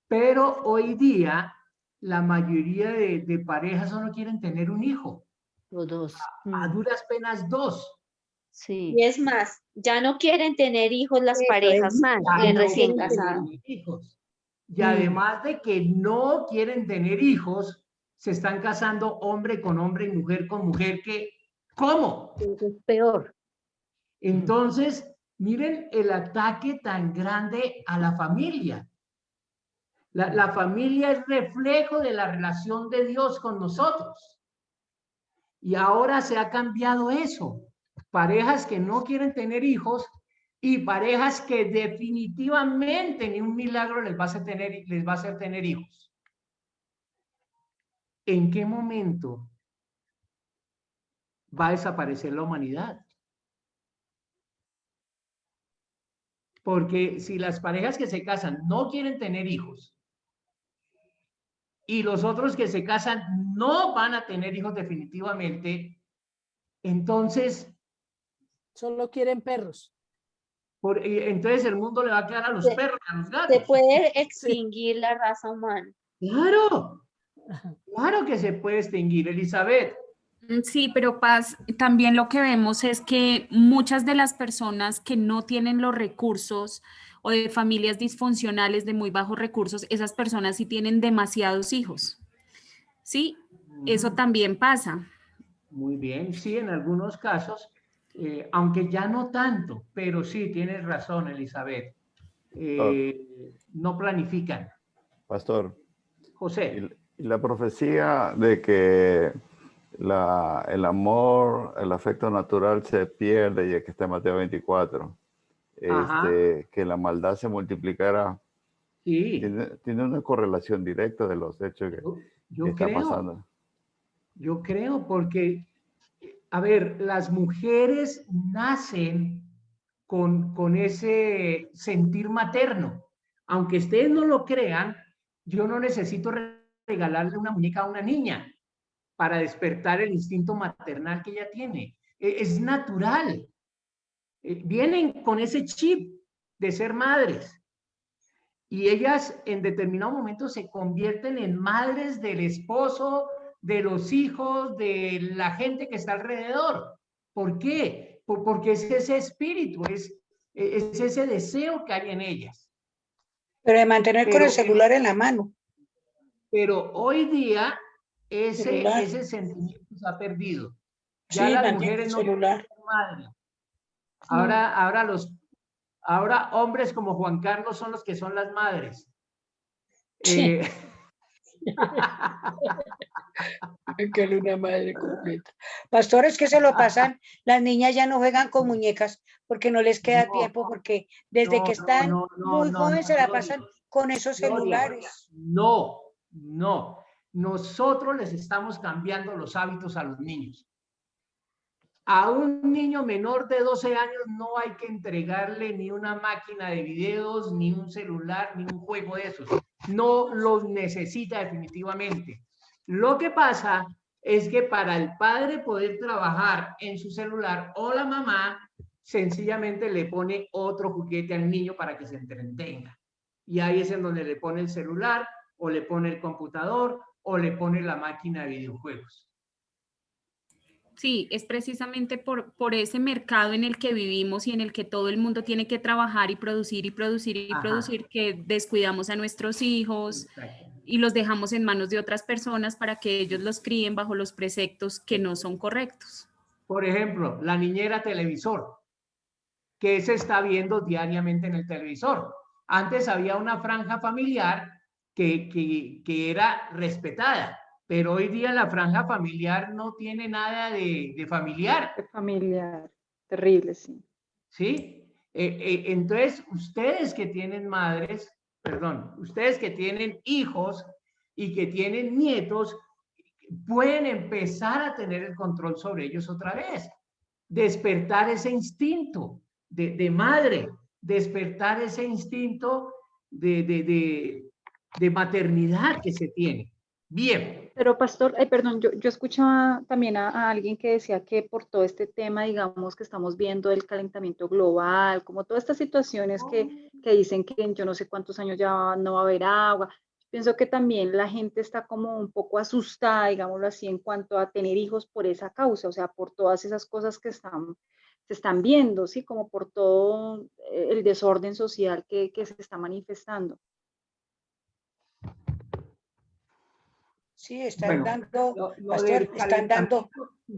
Speaker 2: Pero hoy día, la mayoría de parejas solo quieren tener un hijo.
Speaker 10: O 2.
Speaker 2: A duras penas 2.
Speaker 10: Sí.
Speaker 12: Y es más, ya no quieren tener hijos las
Speaker 10: Eso,
Speaker 12: parejas
Speaker 10: es más,
Speaker 2: Ya
Speaker 12: de
Speaker 2: no
Speaker 12: recién
Speaker 2: quieren tener
Speaker 12: casados.
Speaker 2: hijos. Y además de que no quieren tener hijos, se están casando hombre con hombre y mujer con mujer. ¿Cómo?
Speaker 10: Eso es peor.
Speaker 2: Entonces, miren el ataque tan grande a la familia. La familia es reflejo de la relación de Dios con nosotros. Y ahora se ha cambiado eso. Parejas que no quieren tener hijos y parejas que definitivamente ni un milagro les va a hacer tener hijos. ¿En qué momento va a desaparecer la humanidad? Porque si las parejas que se casan no quieren tener hijos y los otros que se casan no van a tener hijos definitivamente, entonces...
Speaker 6: Solo quieren perros.
Speaker 2: Entonces el mundo le va a quedar a los perros, a los gatos.
Speaker 12: Se puede extinguir la raza humana.
Speaker 2: Claro, claro que se puede extinguir, Elizabeth.
Speaker 7: Sí, pero Paz, también lo que vemos es que muchas de las personas que no tienen los recursos o de familias disfuncionales de muy bajos recursos, esas personas sí tienen demasiados hijos. Sí, eso también pasa.
Speaker 2: Muy bien, sí, en algunos casos, aunque ya no tanto, pero sí, tienes razón, Elizabeth. No planifican.
Speaker 13: Pastor.
Speaker 2: José.
Speaker 13: Y la profecía de que el amor, el afecto natural se pierde, y que está en Mateo 24, que la maldad se multiplicará,
Speaker 2: sí.
Speaker 13: tiene una correlación directa de los hechos que está pasando.
Speaker 2: Yo creo porque, a ver, las mujeres nacen con ese sentir materno. Aunque ustedes no lo crean, yo no necesito regalarle una muñeca a una niña para despertar el instinto maternal que ella tiene. Es natural. Vienen con ese chip de ser madres. Y ellas en determinado momento se convierten en madres del esposo, de los hijos, de la gente que está alrededor. ¿Por qué? Porque es ese espíritu, es ese deseo que hay en ellas.
Speaker 10: Pero de mantener con el celular en la mano.
Speaker 2: Pero hoy día ese sentimiento se ha perdido. Ya
Speaker 10: Sí,
Speaker 2: las mujeres no quieren ser madres. Ahora hombres como Juan Carlos son los que son las madres.
Speaker 10: Sí. Que era una madre completa. Pastores que se lo pasan, las niñas ya no juegan con muñecas porque no les queda tiempo, porque desde que están muy jóvenes se la pasan con esos celulares.
Speaker 2: No. Nosotros les estamos cambiando los hábitos a los niños. A un niño menor de 12 años no hay que entregarle ni una máquina de videos, ni un celular, ni un juego de esos. No los necesita definitivamente. Lo que pasa es que para el padre poder trabajar en su celular o la mamá sencillamente le pone otro juguete al niño para que se entretenga. Y ahí es en donde le pone el celular o le pone el computador o le pone la máquina de videojuegos.
Speaker 7: Sí, es precisamente por ese mercado en el que vivimos y en el que todo el mundo tiene que trabajar y producir que descuidamos a nuestros hijos. Exacto. Y los dejamos en manos de otras personas para que ellos los críen bajo los preceptos que no son correctos.
Speaker 2: Por ejemplo, la niñera televisor, que se está viendo diariamente en el televisor. Antes había una franja familiar que era respetada. Pero hoy día la franja familiar no tiene nada de familiar.
Speaker 9: De familiar, terrible, sí.
Speaker 2: ¿Sí? Entonces, ustedes que tienen ustedes que tienen hijos y que tienen nietos, pueden empezar a tener el control sobre ellos otra vez. Despertar ese instinto de madre, despertar ese instinto de maternidad que se tiene. Bien.
Speaker 9: Pero pastor, perdón, yo escuchaba también a alguien que decía que por todo este tema, digamos, que estamos viendo el calentamiento global, como todas estas situaciones que dicen que en yo no sé cuántos años ya no va a haber agua, pienso que también la gente está como un poco asustada, digámoslo así, en cuanto a tener hijos por esa causa, o sea, por todas esas cosas que se están viendo, ¿sí? Como por todo el desorden social que se está manifestando.
Speaker 10: Sí, están dando,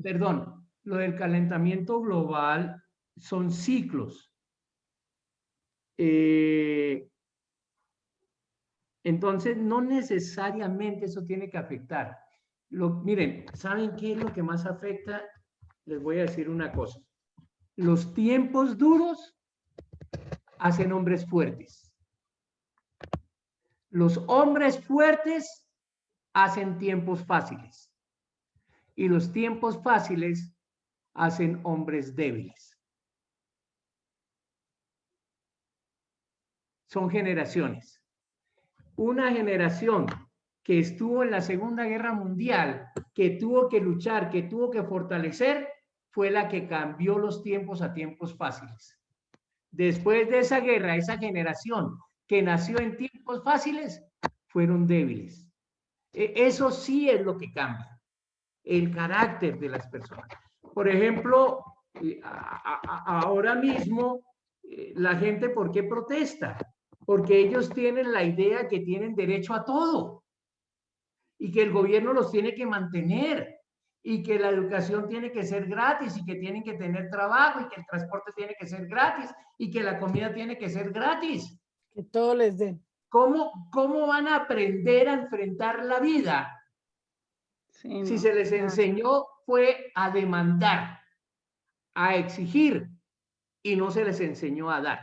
Speaker 2: perdón, lo del calentamiento global son ciclos. Entonces, no necesariamente eso tiene que afectar. Miren, ¿saben qué es lo que más afecta? Les voy a decir una cosa. Los tiempos duros hacen hombres fuertes. Los hombres fuertes hacen tiempos fáciles. Y los tiempos fáciles hacen hombres débiles. Son generaciones. Una generación que estuvo en la Segunda Guerra Mundial, que tuvo que luchar, que tuvo que fortalecer, fue la que cambió los tiempos a tiempos fáciles. Después de esa guerra, esa generación que nació en tiempos fáciles, fueron débiles. Eso sí es lo que cambia, el carácter de las personas. Por ejemplo, ahora mismo, la gente, ¿por qué protesta? Porque ellos tienen la idea que tienen derecho a todo y que el gobierno los tiene que mantener y que la educación tiene que ser gratis y que tienen que tener trabajo y que el transporte tiene que ser gratis y que la comida tiene que ser gratis.
Speaker 6: Que todo les den.
Speaker 2: ¿Cómo van a aprender a enfrentar la vida? Sí, si se les enseñó fue a demandar, a exigir y no se les enseñó a dar.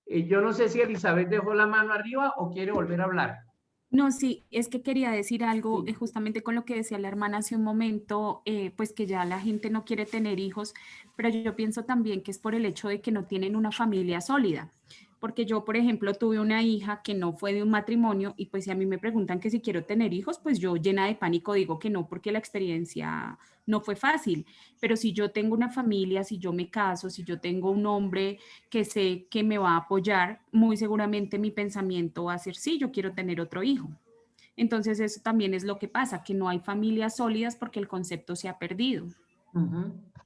Speaker 2: Yo no sé si Elizabeth dejó la mano arriba o quiere volver a hablar.
Speaker 7: No, sí, es que quería decir algo justamente con lo que decía la hermana hace un momento, pues que ya la gente no quiere tener hijos, pero yo pienso también que es por el hecho de que no tienen una familia sólida. Porque yo, por ejemplo, tuve una hija que no fue de un matrimonio y pues si a mí me preguntan que si quiero tener hijos, pues yo llena de pánico digo que no, porque la experiencia no fue fácil. Pero si yo tengo una familia, si yo me caso, si yo tengo un hombre que sé que me va a apoyar, muy seguramente mi pensamiento va a ser, sí, yo quiero tener otro hijo. Entonces eso también es lo que pasa, que no hay familias sólidas porque el concepto se ha perdido.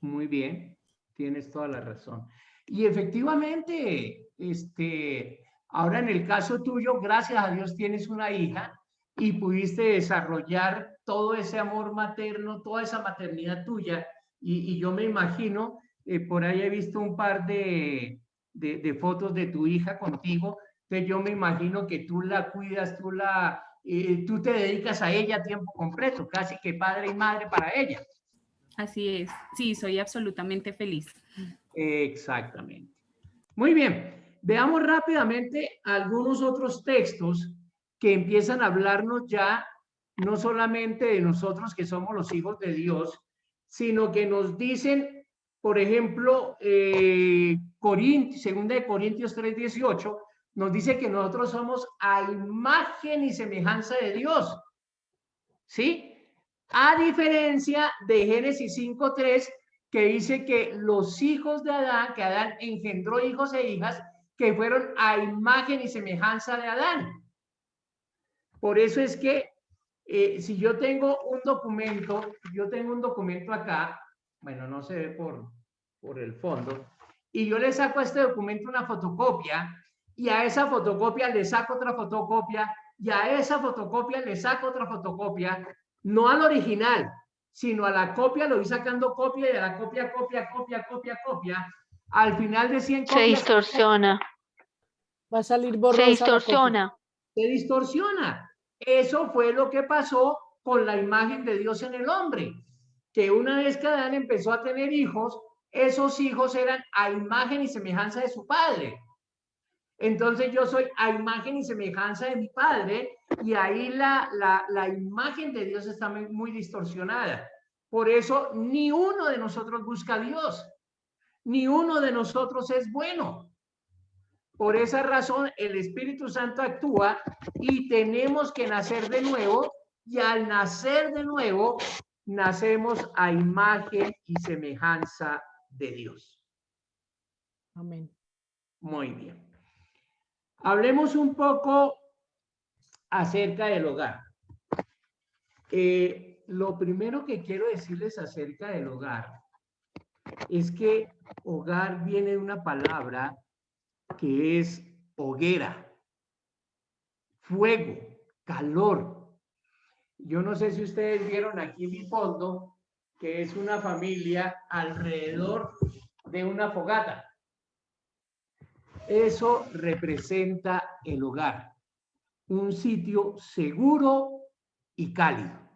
Speaker 2: Muy bien, tienes toda la razón. Y efectivamente, ahora en el caso tuyo, gracias a Dios tienes una hija y pudiste desarrollar todo ese amor materno, toda esa maternidad tuya. Y yo me imagino, por ahí he visto un par de fotos de tu hija contigo, entonces yo me imagino que tú la cuidas, tú te dedicas a ella a tiempo completo, casi que padre y madre para ella.
Speaker 7: Así es, sí, soy absolutamente feliz.
Speaker 2: Exactamente. Muy bien, veamos rápidamente algunos otros textos que empiezan a hablarnos ya no solamente de nosotros que somos los hijos de Dios, sino que nos dicen, por ejemplo, 2 Corintios 3:18, nos dice que nosotros somos a imagen y semejanza de Dios. ¿Sí? A diferencia de Génesis 5:3, que dice que los hijos de Adán, que Adán engendró hijos e hijas, que fueron a imagen y semejanza de Adán. Por eso es que si yo tengo un documento acá, bueno, no se ve por el fondo, y yo le saco a este documento una fotocopia, y a esa fotocopia le saco otra fotocopia, y a esa fotocopia le saco otra fotocopia, no al original, sino a la copia, lo voy sacando copia y a la copia. Al final de 100 copias.
Speaker 12: Se distorsiona.
Speaker 6: Va a salir borrosa.
Speaker 12: Se distorsiona.
Speaker 2: Se distorsiona. Eso fue lo que pasó con la imagen de Dios en el hombre. Que una vez que Adán empezó a tener hijos, esos hijos eran a imagen y semejanza de su padre. Entonces yo soy a imagen y semejanza de mi padre y ahí la imagen de Dios está muy distorsionada. Por eso ni uno de nosotros busca a Dios, ni uno de nosotros es bueno. Por esa razón, el Espíritu Santo actúa y tenemos que nacer de nuevo, y al nacer de nuevo, nacemos a imagen y semejanza de Dios.
Speaker 6: Amén.
Speaker 2: Muy bien. Hablemos un poco acerca del hogar. Lo primero que quiero decirles acerca del hogar es que hogar viene de una palabra que es hoguera, fuego, calor. Yo no sé si ustedes vieron aquí mi fondo, que es una familia alrededor de una fogata. Eso representa el hogar, un sitio seguro y cálido.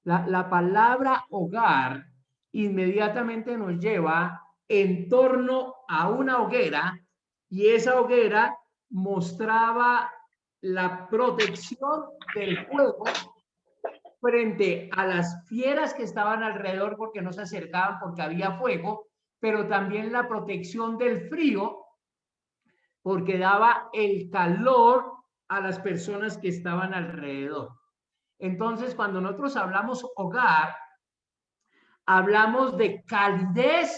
Speaker 2: La palabra hogar inmediatamente nos lleva en torno a una hoguera, y esa hoguera mostraba la protección del fuego frente a las fieras que estaban alrededor porque no se acercaban porque había fuego, pero también la protección del frío porque daba el calor a las personas que estaban alrededor. Entonces, cuando nosotros hablamos hogar, hablamos de calidez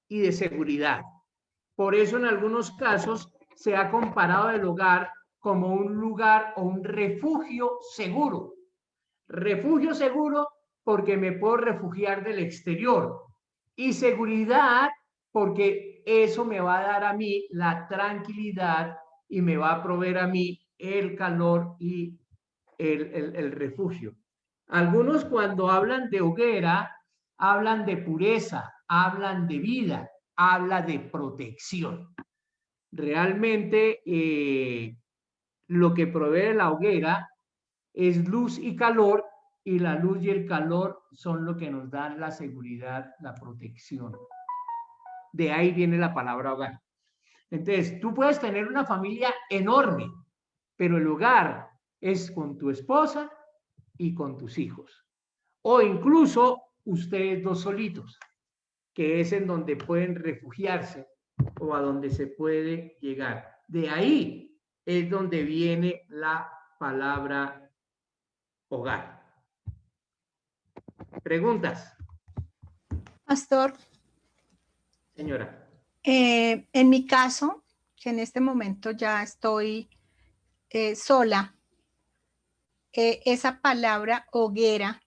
Speaker 2: y de seguridad. Por eso en algunos casos se ha comparado el hogar como un lugar o un refugio seguro. Refugio seguro porque me puedo refugiar del exterior, y seguridad porque eso me va a dar a mí la tranquilidad y me va a proveer a mí el calor y el refugio. Algunos, cuando hablan de hoguera, hablan de pureza, hablan de vida, habla de protección. Realmente lo que provee la hoguera es luz y calor, y la luz y el calor son lo que nos dan la seguridad, la protección. De ahí viene la palabra hogar. Entonces, tú puedes tener una familia enorme, pero el hogar es con tu esposa y con tus hijos. O incluso ustedes dos solitos, que es en donde pueden refugiarse o a donde se puede llegar. De ahí es donde viene la palabra hogar. ¿Preguntas?
Speaker 4: Pastor.
Speaker 2: Señora.
Speaker 4: En mi caso, que en este momento ya estoy sola, esa palabra hoguera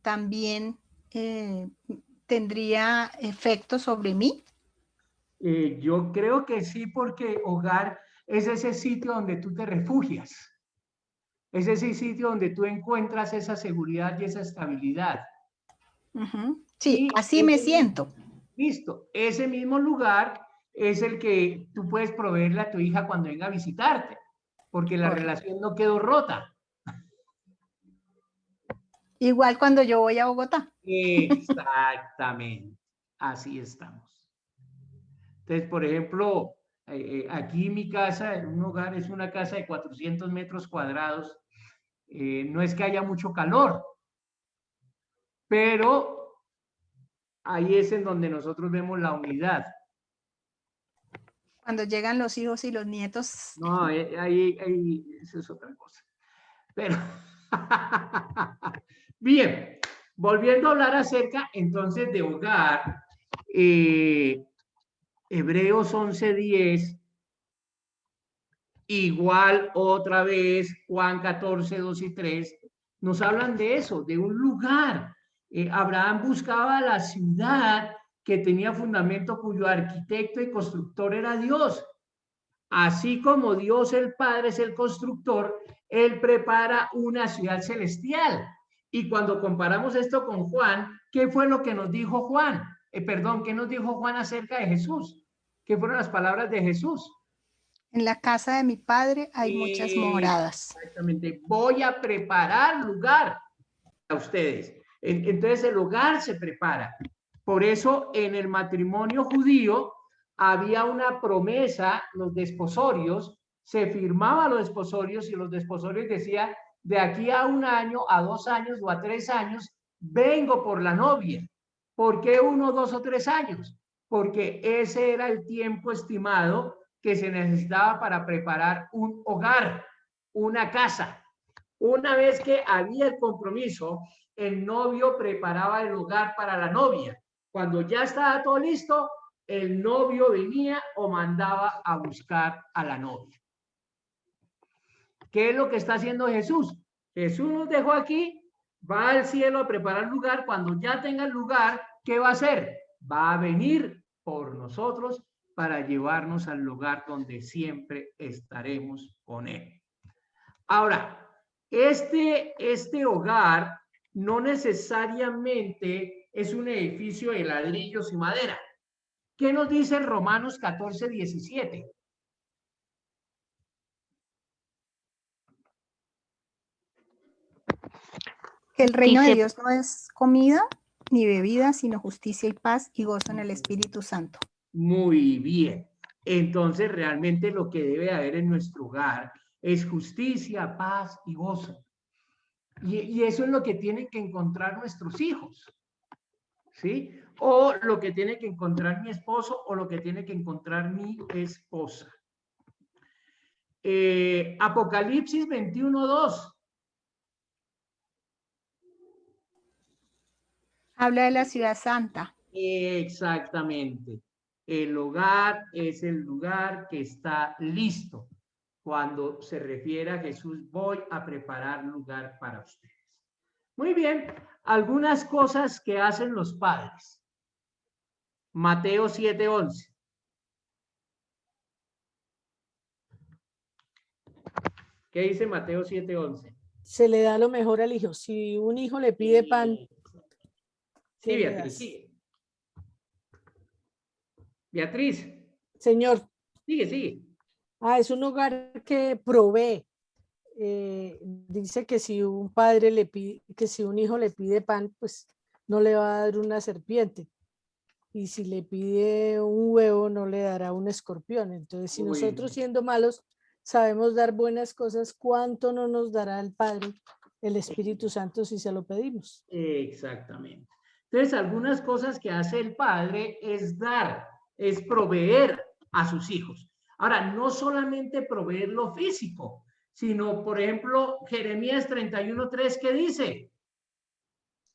Speaker 4: también tendría efecto sobre mí.
Speaker 2: Yo creo que sí, porque hogar es ese sitio donde tú te refugias. Es ese sitio donde tú encuentras esa seguridad y esa estabilidad.
Speaker 4: Sí, así me siento.
Speaker 2: Listo. Ese mismo lugar es el que tú puedes proveerle a tu hija cuando venga a visitarte, porque la relación no quedó rota.
Speaker 4: Igual cuando yo voy a Bogotá.
Speaker 2: Exactamente. Así estamos. Entonces, por ejemplo, aquí mi casa, en un hogar, es una casa de 400 metros cuadrados. No es que haya mucho calor, pero ahí es en donde nosotros vemos la unidad.
Speaker 4: Cuando llegan los hijos y los nietos.
Speaker 2: No, ahí eso es otra cosa. Pero, bien, volviendo a hablar acerca entonces de hogar, Hebreos 11:10, igual otra vez Juan 14:2 y 3, nos hablan de eso, de un lugar. Abraham buscaba la ciudad que tenía fundamento, cuyo arquitecto y constructor era Dios. Así como Dios el Padre es el constructor, Él prepara una ciudad celestial. Y cuando comparamos esto con Juan, ¿qué fue lo que nos dijo Juan? ¿Qué nos dijo Juan acerca de Jesús? ¿Qué fueron las palabras de Jesús?
Speaker 4: En la casa de mi Padre hay muchas moradas.
Speaker 2: Exactamente. Voy a preparar lugar a ustedes. Entonces el hogar se prepara. Por eso en el matrimonio judío había una promesa, los desposorios, se firmaban los desposorios, y los desposorios decía: de aquí a 1 año, a 2 años o a 3 años, vengo por la novia. ¿Por qué 1, 2 o 3 años? porque ese era el tiempo estimado que se necesitaba para preparar un hogar, una casa. Una vez que había el compromiso, el novio preparaba el hogar para la novia. Cuando ya estaba todo listo, el novio venía o mandaba a buscar a la novia. ¿Qué es lo que está haciendo Jesús? Jesús nos dejó aquí, va al cielo a preparar lugar. Cuando ya tenga el lugar, ¿qué va a hacer? Va a venir por nosotros para llevarnos al lugar donde siempre estaremos con Él. Ahora, este hogar no necesariamente es un edificio de ladrillos y madera. ¿Qué nos dice en Romanos 14:17?
Speaker 4: Que el reino de Dios no es comida ni bebida, sino justicia y paz y gozo en el Espíritu Santo.
Speaker 2: Muy bien. Entonces, realmente lo que debe haber en nuestro hogar es justicia, paz y gozo. Y eso es lo que tienen que encontrar nuestros hijos, ¿sí? O lo que tiene que encontrar mi esposo o lo que tiene que encontrar mi esposa. Apocalipsis 21:2.
Speaker 4: Habla de la ciudad santa.
Speaker 2: Exactamente. El hogar es el lugar que está listo. Cuando se refiere a Jesús, voy a preparar lugar para ustedes. Muy bien, algunas cosas que hacen los padres. Mateo 7:11. ¿Qué dice Mateo 7:11?
Speaker 6: Se le da lo mejor al hijo. Si un hijo le pide pan.
Speaker 2: Sí, Beatriz, sigue. Beatriz.
Speaker 6: Señor.
Speaker 2: Sigue.
Speaker 6: Es un hogar que provee. Dice que si un padre le pide, que si un hijo le pide pan, pues no le va a dar una serpiente. Y si le pide un huevo, no le dará un escorpión. Entonces, si nosotros siendo malos sabemos dar buenas cosas, ¿cuánto no nos dará el Padre, el Espíritu Santo, si se lo pedimos?
Speaker 2: Exactamente. Entonces, algunas cosas que hace el padre es dar, es proveer a sus hijos. Ahora, no solamente proveer lo físico, sino, por ejemplo, Jeremías 31:3, ¿qué dice?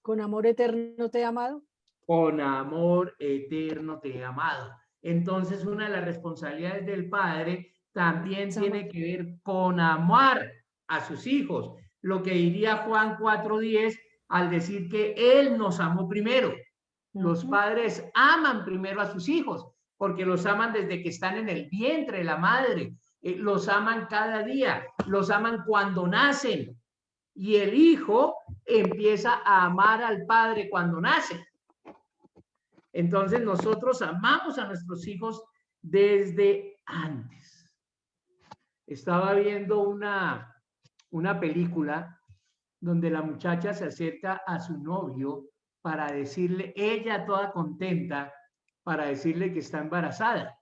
Speaker 6: Con amor eterno te he amado.
Speaker 2: Con amor eterno te he amado. Entonces, una de las responsabilidades del padre también tiene que ver con amar a sus hijos. Lo que diría Juan 4:10 al decir que Él nos amó primero. Los padres aman primero a sus hijos, porque los aman desde que están en el vientre de la madre. Los aman cada día, los aman cuando nacen. Y el hijo empieza a amar al padre cuando nace. Entonces nosotros amamos a nuestros hijos desde antes. Estaba viendo una película donde la muchacha se acerca a su novio para decirle, ella toda contenta, para decirle que está embarazada.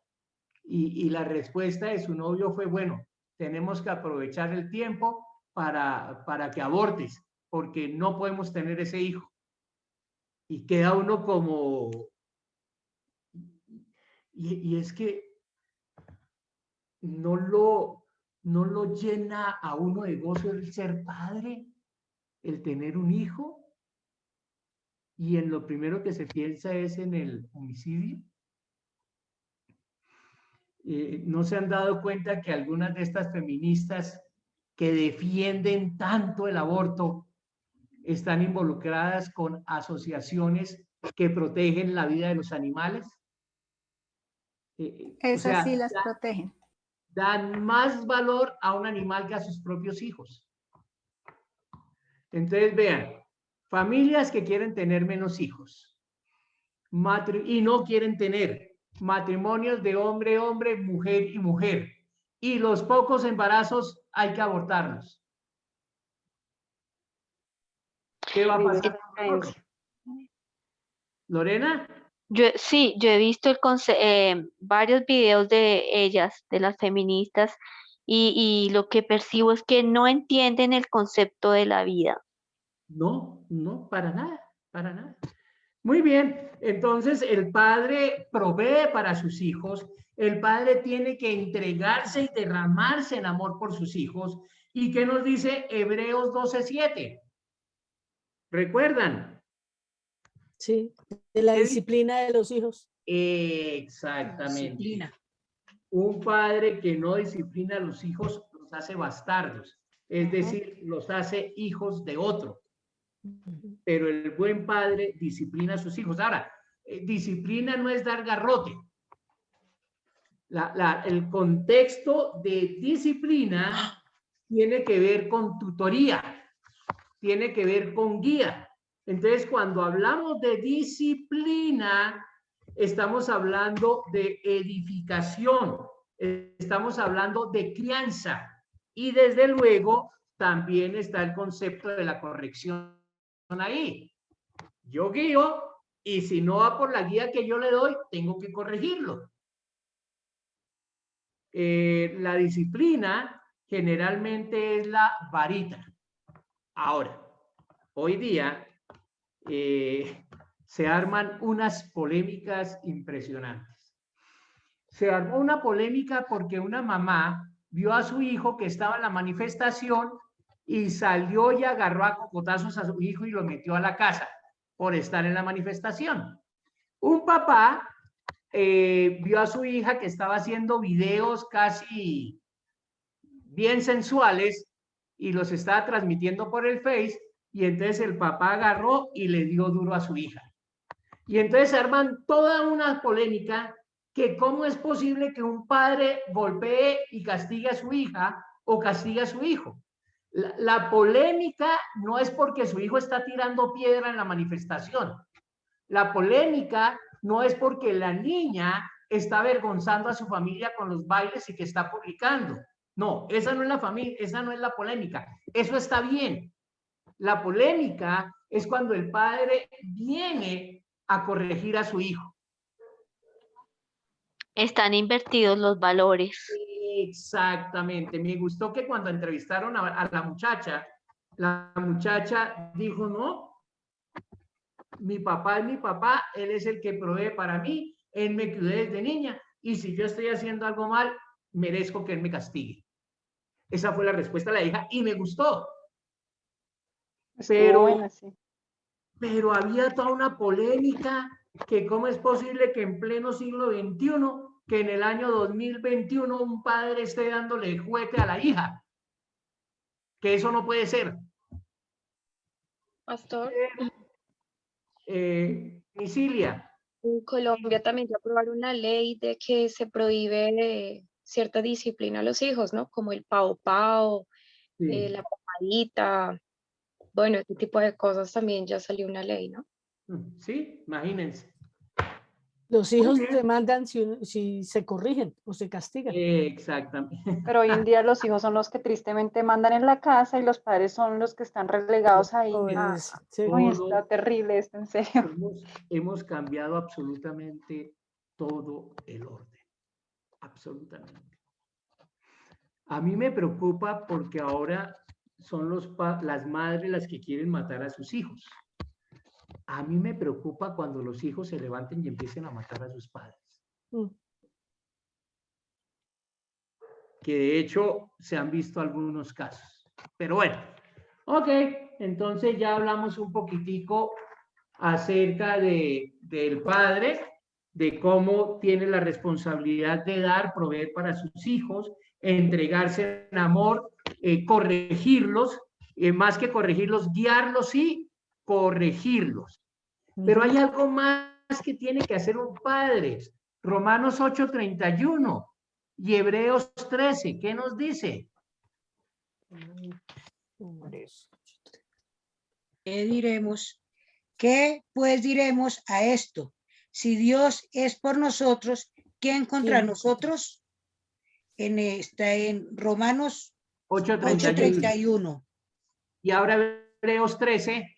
Speaker 2: Y la respuesta de su novio fue, bueno, tenemos que aprovechar el tiempo para que abortes, porque no podemos tener ese hijo. Y queda uno como... Y es que no lo llena a uno de gozo el ser padre, el tener un hijo, y en lo primero que se piensa es en el homicidio. ¿No se han dado cuenta que algunas de estas feministas que defienden tanto el aborto están involucradas con asociaciones que protegen la vida de los animales?
Speaker 4: Esas sí las protegen.
Speaker 2: Dan más valor a un animal que a sus propios hijos. Entonces, vean, familias que quieren tener menos hijos y no quieren tener matrimonios de hombre, hombre, mujer y mujer. Y los pocos embarazos hay que abortarlos. ¿Qué va a pasar con nosotros? ¿Lorena?
Speaker 12: Yo he visto varios videos de ellas, de las feministas, y lo que percibo es que no entienden el concepto de la vida.
Speaker 2: No, para nada, para nada. Muy bien, entonces el padre provee para sus hijos, el padre tiene que entregarse y derramarse en amor por sus hijos. ¿Y qué nos dice Hebreos 12:7? ¿Recuerdan?
Speaker 6: Sí, de la disciplina de los hijos.
Speaker 2: Exactamente.
Speaker 6: Disciplina.
Speaker 2: Un padre que no disciplina a los hijos los hace bastardos, es decir, los hace hijos de otro. Pero el buen padre disciplina a sus hijos. Ahora, disciplina no es dar garrote. El contexto de disciplina tiene que ver con tutoría, tiene que ver con guía. Entonces, cuando hablamos de disciplina, estamos hablando de edificación, estamos hablando de crianza y desde luego también está el concepto de la corrección ahí. Yo guío y si no va por la guía que yo le doy, tengo que corregirlo. La disciplina generalmente es la varita. Ahora, hoy día se arman unas polémicas impresionantes. Se armó una polémica porque una mamá vio a su hijo que estaba en la manifestación y salió y agarró a cocotazos a su hijo y lo metió a la casa por estar en la manifestación. Un papá vio a su hija que estaba haciendo videos casi bien sensuales y los estaba transmitiendo por el Face, y entonces el papá agarró y le dio duro a su hija. Y entonces arman toda una polémica que cómo es posible que un padre golpee y castigue a su hija o castigue a su hijo. La polémica no es porque su hijo está tirando piedra en la manifestación. La polémica no es porque la niña está avergonzando a su familia con los bailes y que está publicando. No, esa no es la familia, esa no es la polémica. Eso está bien. La polémica es cuando el padre viene a corregir a su hijo.
Speaker 12: Están invertidos los valores.
Speaker 2: Exactamente. Me gustó que cuando entrevistaron a la muchacha dijo, no, mi papá es mi papá, él es el que provee para mí, él me crió desde niña, y si yo estoy haciendo algo mal, merezco que él me castigue. Esa fue la respuesta de la hija y me gustó. Pero había toda una polémica que cómo es posible que en pleno siglo XXI, que en el año 2021 un padre esté dándole juguete a la hija. Que eso no puede ser.
Speaker 8: Pastor.
Speaker 2: Cecilia.
Speaker 8: En Colombia también se aprobaron una ley de que se prohíbe cierta disciplina a los hijos, ¿no? Como el pao pao, la papadita, bueno, este tipo de cosas también ya salió una ley, ¿no?
Speaker 2: Sí, imagínense.
Speaker 6: Los hijos demandan si se corrigen o se castigan.
Speaker 2: Exactamente.
Speaker 9: Pero hoy en día los hijos son los que tristemente mandan en la casa y los padres son los que están relegados ahí. Uy, está terrible esto, en serio.
Speaker 2: Hemos cambiado absolutamente todo el orden. Absolutamente. A mí me preocupa porque ahora son las madres las que quieren matar a sus hijos. A mí me preocupa cuando los hijos se levanten y empiecen a matar a sus padres. Que de hecho se han visto algunos casos. Pero bueno, ok, entonces ya hablamos un poquitico acerca del padre, de cómo tiene la responsabilidad de dar, proveer para sus hijos, entregarse en amor, corregirlos, más que corregirlos, guiarlos y corregirlos. Pero hay algo más que tiene que hacer un padre. Romanos 8:31 y Hebreos 13, ¿qué nos dice?
Speaker 10: ¿Qué diremos? ¿Qué pues diremos a esto? Si Dios es por nosotros, ¿quién contra nosotros? En Romanos 8:31.
Speaker 2: Y ahora Hebreos 13.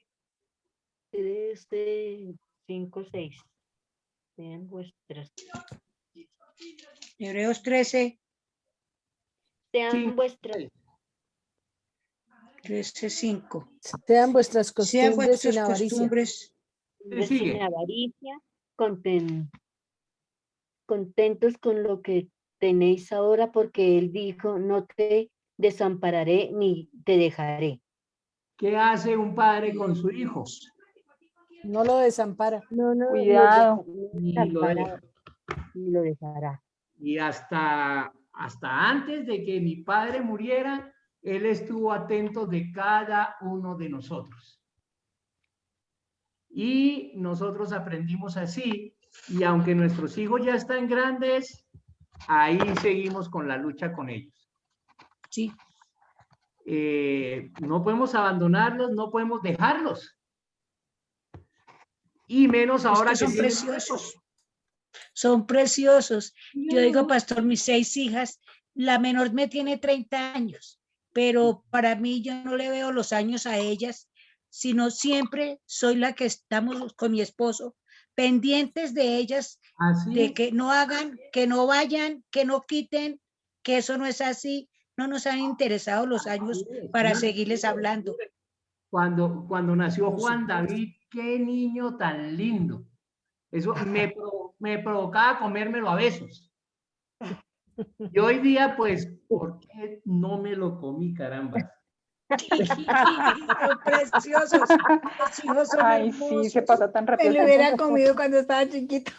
Speaker 12: 5:6. Sean vuestras.
Speaker 10: Hebreos 13.
Speaker 12: Sean vuestras.
Speaker 10: 13:5.
Speaker 6: Sean vuestras costumbres sin avaricia.
Speaker 2: Sigue.
Speaker 14: sin avaricia, contentos con lo que tenéis ahora, porque Él dijo, no te desampararé ni te dejaré.
Speaker 2: ¿Qué hace un padre con su hijo?
Speaker 6: No lo desampara.
Speaker 14: No,
Speaker 9: Cuidado.
Speaker 2: Ni lo deja.
Speaker 14: ni lo dejará.
Speaker 2: Y hasta antes de que mi padre muriera, él estuvo atento de cada uno de nosotros. Y nosotros aprendimos así, y aunque nuestros hijos ya están grandes, ahí seguimos con la lucha con ellos.
Speaker 10: Sí.
Speaker 2: No podemos abandonarlos, no podemos dejarlos. Y menos ahora que
Speaker 10: son
Speaker 2: tienen
Speaker 10: preciosos. Son preciosos. Yo digo, pastor, mis 6 hijas, la menor me tiene 30 años, pero para mí yo no le veo los años a ellas, sino siempre soy la que estamos con mi esposo, pendientes de ellas, de que no hagan, que no vayan, que no quiten, que eso no es así. No nos han interesado los años para seguirles hablando.
Speaker 2: Cuando nació Juan David, qué niño tan lindo. Eso me provocaba comérmelo a besos. Y hoy día, pues, ¿por qué no me lo comí, caramba?
Speaker 10: Son preciosos. Los hijos son
Speaker 9: Ay,
Speaker 10: hermosos.
Speaker 9: sí, se pasa tan rápido.
Speaker 4: Me lo hubiera comido cuando estaba chiquito.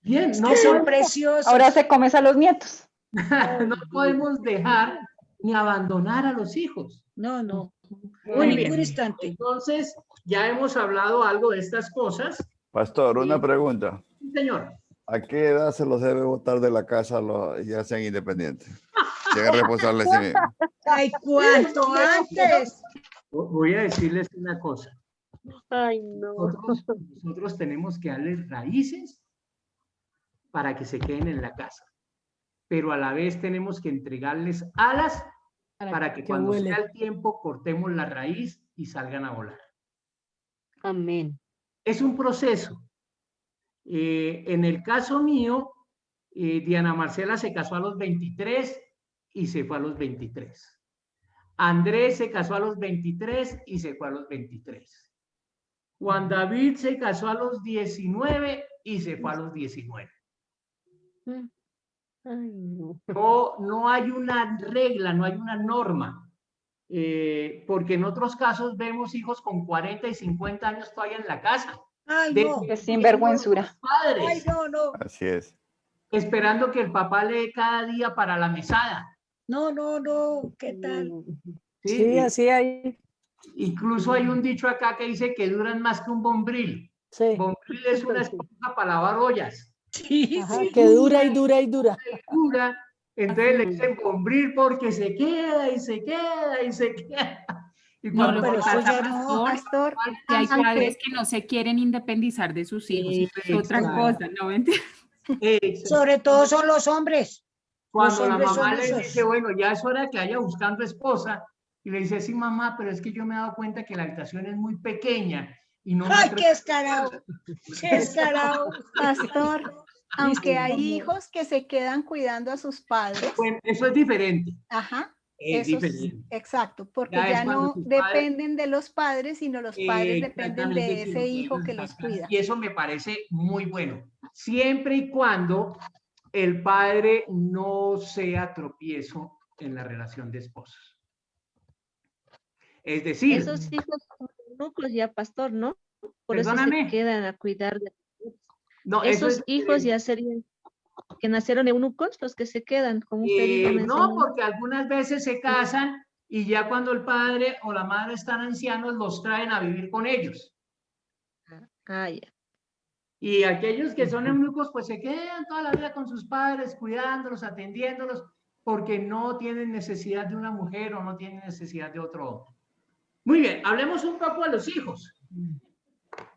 Speaker 2: Bien,
Speaker 10: no son preciosos.
Speaker 9: Ahora se comes a los nietos.
Speaker 2: No podemos dejar ni abandonar a los hijos.
Speaker 10: No, no.
Speaker 2: Muy
Speaker 10: En
Speaker 2: bien.
Speaker 10: ningún instante.
Speaker 2: Entonces, ya hemos hablado algo de estas cosas.
Speaker 13: Pastor, una pregunta.
Speaker 2: Sí, señor.
Speaker 13: ¿A qué edad se los debe botar de la casa ya sean independientes? Sean responsables de sí mismos.
Speaker 10: Ay, cuánto antes.
Speaker 2: Voy a decirles una cosa.
Speaker 14: Ay, no.
Speaker 2: Nosotros tenemos que darles raíces para que se queden en la casa. Pero a la vez tenemos que entregarles alas para que cuando sea el tiempo cortemos la raíz y salgan a volar.
Speaker 14: Amén.
Speaker 2: Es un proceso. En el caso mío, Diana Marcela se casó a los 23 y se fue a los 23. Andrés se casó a los 23 y se fue a los 23. Juan David se casó a los 19 y se fue a los 19.
Speaker 14: Ay, no.
Speaker 2: No hay una regla, no hay una norma, porque en otros casos vemos hijos con 40 y 50 años todavía en la casa.
Speaker 10: Ay, no.
Speaker 9: Es sinvergüenzura.
Speaker 2: Padres,
Speaker 10: Ay, no, no.
Speaker 13: Así es.
Speaker 2: esperando que el papá le dé cada día para la mesada.
Speaker 10: No, no, no. ¿Qué tal?
Speaker 6: Sí, así hay.
Speaker 2: Incluso hay un dicho acá que dice que duran más que un bombril.
Speaker 6: Sí.
Speaker 2: Bombril es una esponja para lavar ollas.
Speaker 10: Sí,
Speaker 6: Ajá,
Speaker 10: sí.
Speaker 6: que dura y dura y dura.
Speaker 2: Dura, entonces le dicen bombril porque se queda y se queda y se queda. Y
Speaker 7: No,
Speaker 2: cuando
Speaker 7: lo que
Speaker 10: pero eso
Speaker 7: pasa,
Speaker 10: ya no,
Speaker 7: pastor,
Speaker 4: Pastor,
Speaker 7: que hay
Speaker 4: aunque-
Speaker 7: padres que no se quieren independizar de sus hijos. Eso es otra
Speaker 2: Exacto.
Speaker 7: cosa, ¿no? ¿Entiendes?
Speaker 10: Sobre todo son los hombres.
Speaker 2: Cuando
Speaker 10: Los
Speaker 2: la
Speaker 10: hombres
Speaker 2: mamá
Speaker 10: son
Speaker 2: le
Speaker 10: esos.
Speaker 2: dice, bueno, ya es hora que vaya buscando esposa, y le dice, sí, mamá, pero es que yo me he dado cuenta que la habitación es muy pequeña y no me
Speaker 10: Ay,
Speaker 2: atrevo".
Speaker 10: qué descarado. Qué descarado.
Speaker 4: Pastor, aunque hay hijos que se quedan cuidando a sus padres,
Speaker 2: Bueno, eso es diferente.
Speaker 4: ajá,
Speaker 2: Es
Speaker 4: eso
Speaker 2: diferente.
Speaker 4: exacto, porque
Speaker 2: Ya es
Speaker 4: ya
Speaker 2: cuando
Speaker 4: no
Speaker 2: tus padres-
Speaker 4: dependen de los padres, sino los padres dependen de
Speaker 2: Exactamente,
Speaker 4: ese hijo que los
Speaker 2: sacan.
Speaker 4: cuida.
Speaker 2: Y eso me parece muy bueno, siempre y cuando el padre no sea tropiezo en la relación de esposos. Es decir,
Speaker 14: Esos hijos son eunucos ya, pastor, ¿no? Por eso
Speaker 2: Perdóname.
Speaker 14: se quedan a cuidar de
Speaker 2: no, eso
Speaker 14: esos
Speaker 2: es
Speaker 14: hijos ya serían que nacieron eunucos los que se quedan, como usted dijo,
Speaker 2: no,
Speaker 14: mencionó.
Speaker 2: porque algunas veces se casan y ya cuando el padre o la madre están ancianos, los traen a vivir con ellos.
Speaker 14: Ah, ya.
Speaker 2: Y aquellos que son eunucos, pues se quedan toda la vida con sus padres, cuidándolos, atendiéndolos, porque no tienen necesidad de una mujer o no tienen necesidad de otro hombre. Muy bien, hablemos un poco de los hijos.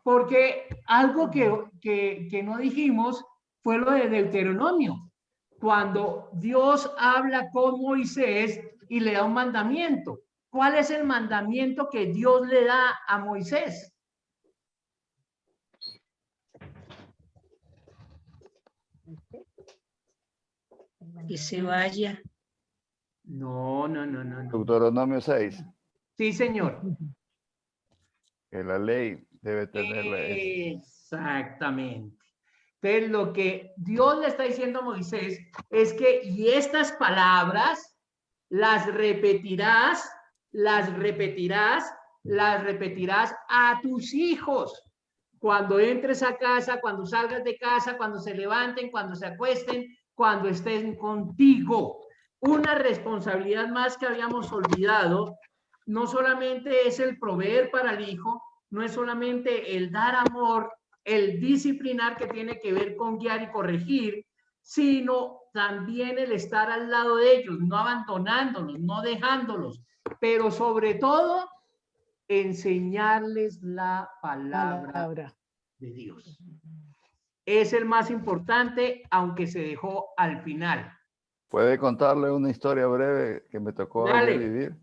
Speaker 2: Porque algo que no dijimos fue lo de Deuteronomio. Cuando Dios habla con Moisés y le da un mandamiento. ¿Cuál es el mandamiento que Dios le da a Moisés?
Speaker 10: Que se vaya.
Speaker 2: No.
Speaker 13: Deuteronomio 6.
Speaker 2: Sí, señor.
Speaker 13: Que la ley debe tenerla.
Speaker 2: Exactamente. Entonces, lo que Dios le está diciendo a Moisés es que, y estas palabras las repetirás a tus hijos. Cuando entres a casa, cuando salgas de casa, cuando se levanten, cuando se acuesten, cuando estén contigo. Una responsabilidad más que habíamos olvidado, no solamente es el proveer para el hijo, no es solamente el dar amor, el disciplinar que tiene que ver con guiar y corregir, sino también el estar al lado de ellos, no abandonándolos, no dejándolos, pero sobre todo enseñarles la palabra de Dios. Es el más importante, aunque se dejó al final.
Speaker 13: ¿Puede contarle una historia breve que me tocó vivir?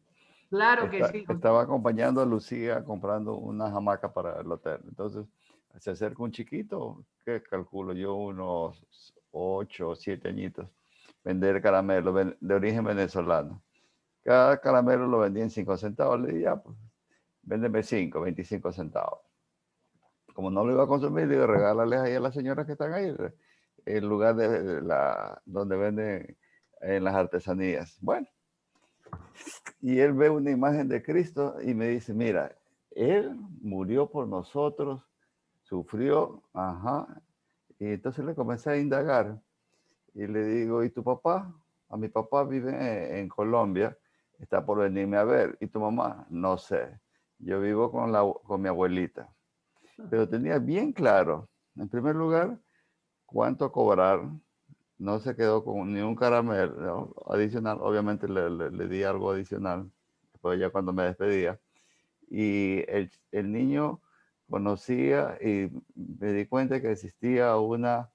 Speaker 2: Claro que sí.
Speaker 13: Estaba acompañando a Lucía comprando una hamaca para el hotel. Entonces se acerca un chiquito, que calculo yo unos 8 o 7 añitos, vender caramelo de origen venezolano. Cada caramelo lo vendía en 5 centavos. Le dije, ya, pues, véndeme 25 centavos. Como no lo iba a consumir, le digo, regálales ahí a las señoras que están ahí, en lugar de donde venden en las artesanías. Bueno, y él ve una imagen de Cristo y me dice, mira, él murió por nosotros, sufrió, y entonces le comencé a indagar y le digo, ¿y tu papá? A mi papá vive en Colombia, está por venirme a ver. ¿Y tu mamá? No sé, yo vivo con mi abuelita. Pero tenía bien claro, en primer lugar, cuánto cobrar. No se quedó con ni un caramelo adicional. Obviamente le di algo adicional, después ya cuando me despedía. Y el niño conocía y me di cuenta que existía una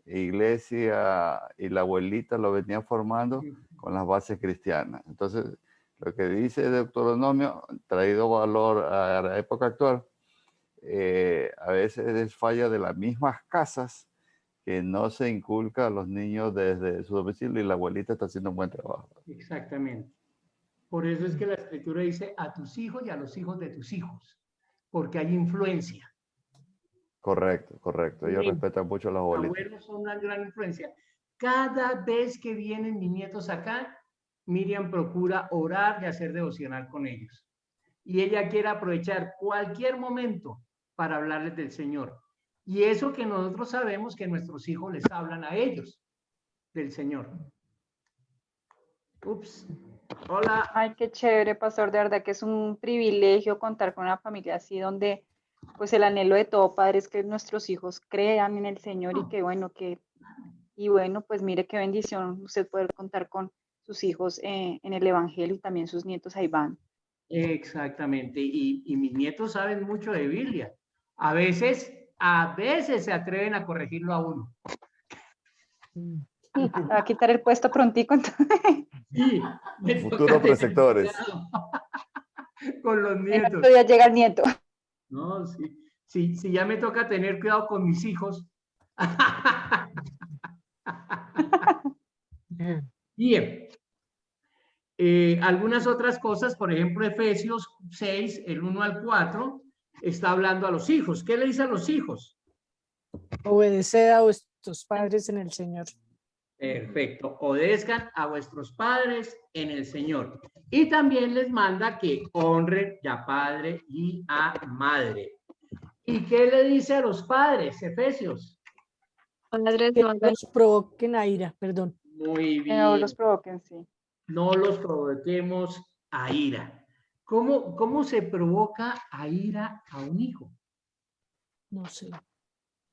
Speaker 13: iglesia y la abuelita lo venía formando con las bases cristianas. Entonces, lo que dice Deuteronomio, traído valor a la época actual, a veces es falla de las mismas casas que no se inculca a los niños desde su domicilio y la abuelita está haciendo un buen trabajo.
Speaker 2: Exactamente. Por eso es que la Escritura dice a tus hijos y a los hijos de tus hijos, porque hay influencia.
Speaker 13: Correcto, correcto. Ellos respetan mucho a las abuelitas.
Speaker 2: Los abuelos son una gran influencia. Cada vez que vienen mis nietos acá, Miriam procura orar y hacer devocional con ellos. Y ella quiere aprovechar cualquier momento para hablarles del Señor. Y eso que nosotros sabemos que nuestros hijos les hablan a ellos del Señor. Ups. Hola.
Speaker 9: Ay, qué chévere, pastor. De verdad que es un privilegio contar con una familia así donde pues el anhelo de todo padre es que nuestros hijos crean en el Señor y que bueno, pues mire qué bendición usted poder contar con sus hijos en el Evangelio y también sus nietos ahí van.
Speaker 2: Exactamente. Y mis nietos saben mucho de Biblia. A veces se atreven a corregirlo a uno.
Speaker 9: Va a quitar el puesto prontico.
Speaker 2: Sí,
Speaker 13: futuros preceptores.
Speaker 2: Con los nietos.
Speaker 9: Ya llega el nieto.
Speaker 2: No, sí, ya me toca tener cuidado con mis hijos. Bien. Algunas otras cosas, por ejemplo, Efesios 6, el 1 al 4, está hablando a los hijos. ¿Qué le dice a los hijos?
Speaker 6: Obedeced a vuestros padres en el Señor.
Speaker 2: Perfecto. Obedezcan a vuestros padres en el Señor. Y también les manda que honren a padre y a madre. ¿Y qué le dice a los padres, Efesios?
Speaker 6: Que no los provoquen a ira, perdón.
Speaker 2: Muy bien.
Speaker 9: Que no los provoquen, sí.
Speaker 2: No los provoquemos a ira. ¿Cómo se provoca a ira a un hijo?
Speaker 6: No sé.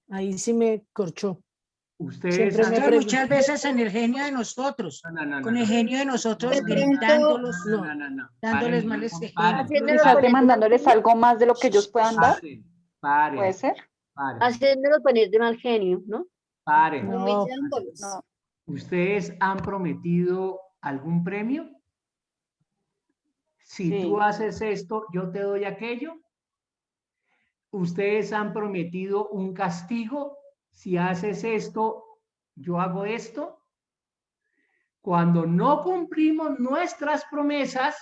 Speaker 6: Ahí sí me corchó.
Speaker 2: Ustedes
Speaker 10: muchas veces en el genio de nosotros, con el genio de nosotros gritándolos, dándoles malos ejemplos.
Speaker 9: Quizás demandándoles algo más de lo que ellos puedan dar. ¿Puede ser?
Speaker 14: Haciéndolos poner de mal genio, ¿no?
Speaker 2: Paren.
Speaker 9: No.
Speaker 2: ¿Ustedes han prometido algún premio? Si tú haces esto, yo te doy aquello. ¿Ustedes han prometido un castigo? Si haces esto, yo hago esto. Cuando no cumplimos nuestras promesas,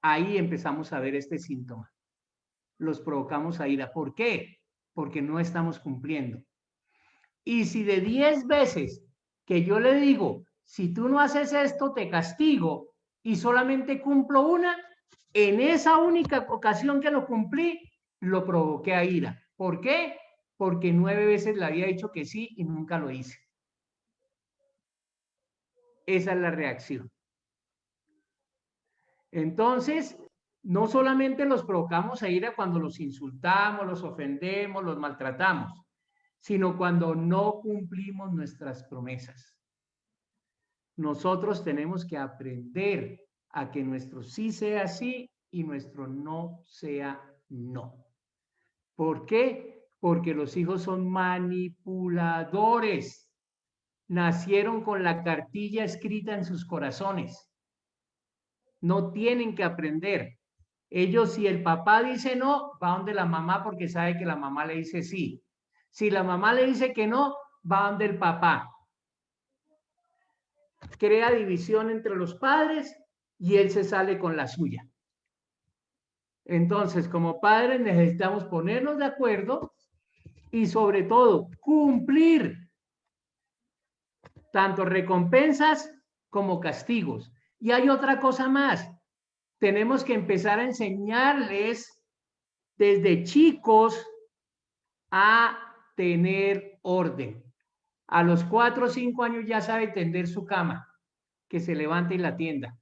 Speaker 2: ahí empezamos a ver este síntoma. los provocamos a ira. ¿Por qué? Porque no estamos cumpliendo. Y si de 10 veces que yo le digo, si tú no haces esto, te castigo, y solamente cumplo una, en esa única ocasión que lo cumplí, lo provoqué a ira. ¿Por qué? Porque 9 veces le había dicho que sí y nunca lo hice. Esa es la reacción. Entonces, no solamente los provocamos a ira cuando los insultamos, los ofendemos, los maltratamos, sino cuando no cumplimos nuestras promesas. Nosotros tenemos que aprender a que nuestro sí sea sí y nuestro no sea no. ¿Por qué? Porque los hijos son manipuladores. Nacieron con la cartilla escrita en sus corazones. No tienen que aprender. Ellos, si el papá dice no, va donde la mamá porque sabe que la mamá le dice sí. Si la mamá le dice que no, va donde el papá. Crea división entre los padres y él se sale con la suya. Entonces, como padres necesitamos ponernos de acuerdo y sobre todo cumplir tanto recompensas como castigos. Y hay otra cosa más. Tenemos que empezar a enseñarles desde chicos a tener orden. A los 4 o 5 años ya sabe tender su cama, que se levante y la tienda.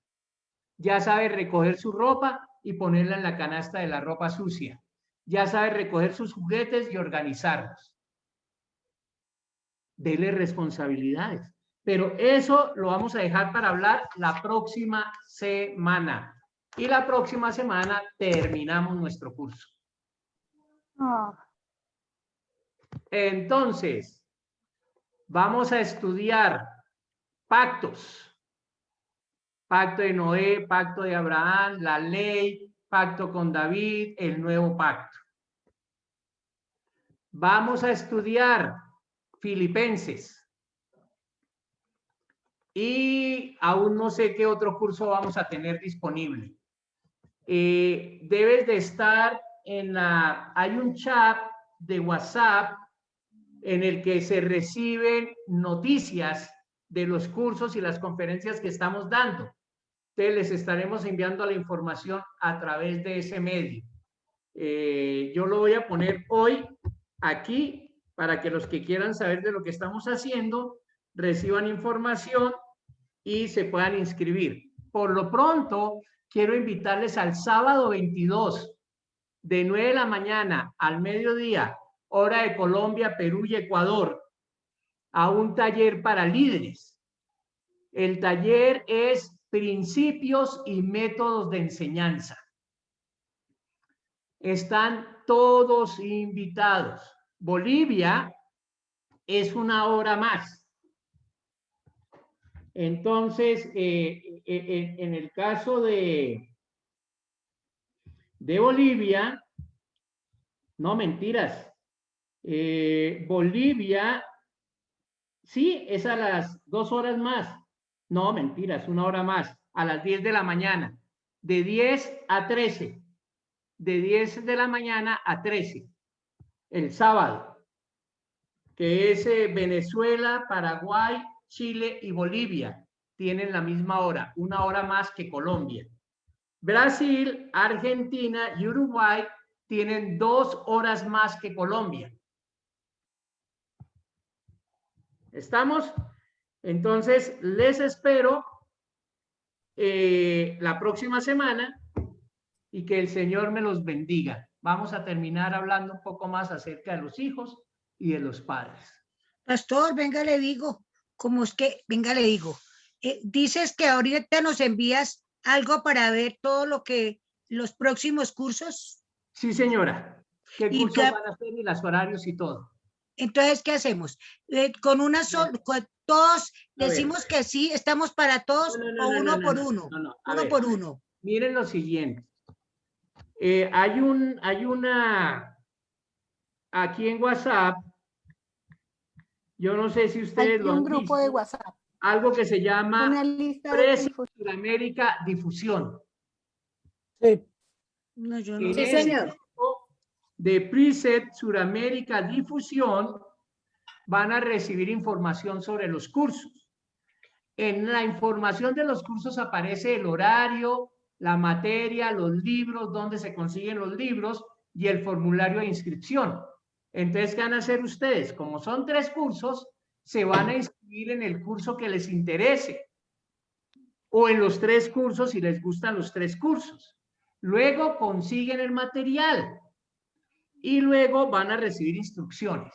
Speaker 2: Ya sabe recoger su ropa y ponerla en la canasta de la ropa sucia. Ya sabe recoger sus juguetes y organizarlos. Dele responsabilidades. Pero eso lo vamos a dejar para hablar la próxima semana. Y la próxima semana terminamos nuestro curso. Entonces, vamos a estudiar pactos. Pacto de Noé, pacto de Abraham, la ley, pacto con David, el nuevo pacto. Vamos a estudiar Filipenses. Y aún no sé qué otro curso vamos a tener disponible. Debes de estar en hay un chat de WhatsApp en el que se reciben noticias de los cursos y las conferencias que estamos dando. Entonces les estaremos enviando la información a través de ese medio. Yo lo voy a poner hoy aquí para que los que quieran saber de lo que estamos haciendo reciban información y se puedan inscribir. Por lo pronto, quiero invitarles al sábado 22, de 9 de la mañana al mediodía, hora de Colombia, Perú y Ecuador, a un taller para líderes. El taller es Principios y Métodos de Enseñanza. Están todos invitados. Bolivia es 1 hora más. Entonces, en el caso de Bolivia, no mentiras, Bolivia, sí, es a las 2 horas más. No, mentiras, 1 hora más, a las 10 de la mañana, de 10 a 13, de 10 de la mañana a 13, el sábado, que es Venezuela, Paraguay, Chile y Bolivia, tienen la misma hora, 1 hora más que Colombia. Brasil, Argentina y Uruguay tienen 2 horas más que Colombia. ¿Estamos? Entonces, les espero la próxima semana y que el Señor me los bendiga. Vamos a terminar hablando un poco más acerca de los hijos y de los padres.
Speaker 10: Pastor, venga, le digo, como es que, venga, le digo, dices que ahorita nos envías algo para ver todo lo que, los próximos cursos.
Speaker 2: Sí, señora. ¿Qué cursos van a hacer y los horarios y todo?
Speaker 10: Entonces, ¿qué hacemos? Con una sola, todos decimos que sí, estamos para todos, o uno por uno. Uno por uno.
Speaker 2: Miren lo siguiente. Hay una, aquí en WhatsApp, yo no sé si ustedes lo han visto. Hay un grupo de WhatsApp. Algo que se llama Precios Sudamérica Difusión.
Speaker 6: Sí.
Speaker 10: No, yo no.
Speaker 11: Sí, señor.
Speaker 2: de Preset Suramérica Difusión van a recibir información sobre los cursos. En la información de los cursos aparece el horario, la materia, los libros, dónde se consiguen los libros y el formulario de inscripción. Entonces, ¿qué van a hacer ustedes? Como son 3 cursos, se van a inscribir en el curso que les interese o en los 3 cursos si les gustan los 3 cursos. Luego consiguen el material y luego van a recibir instrucciones.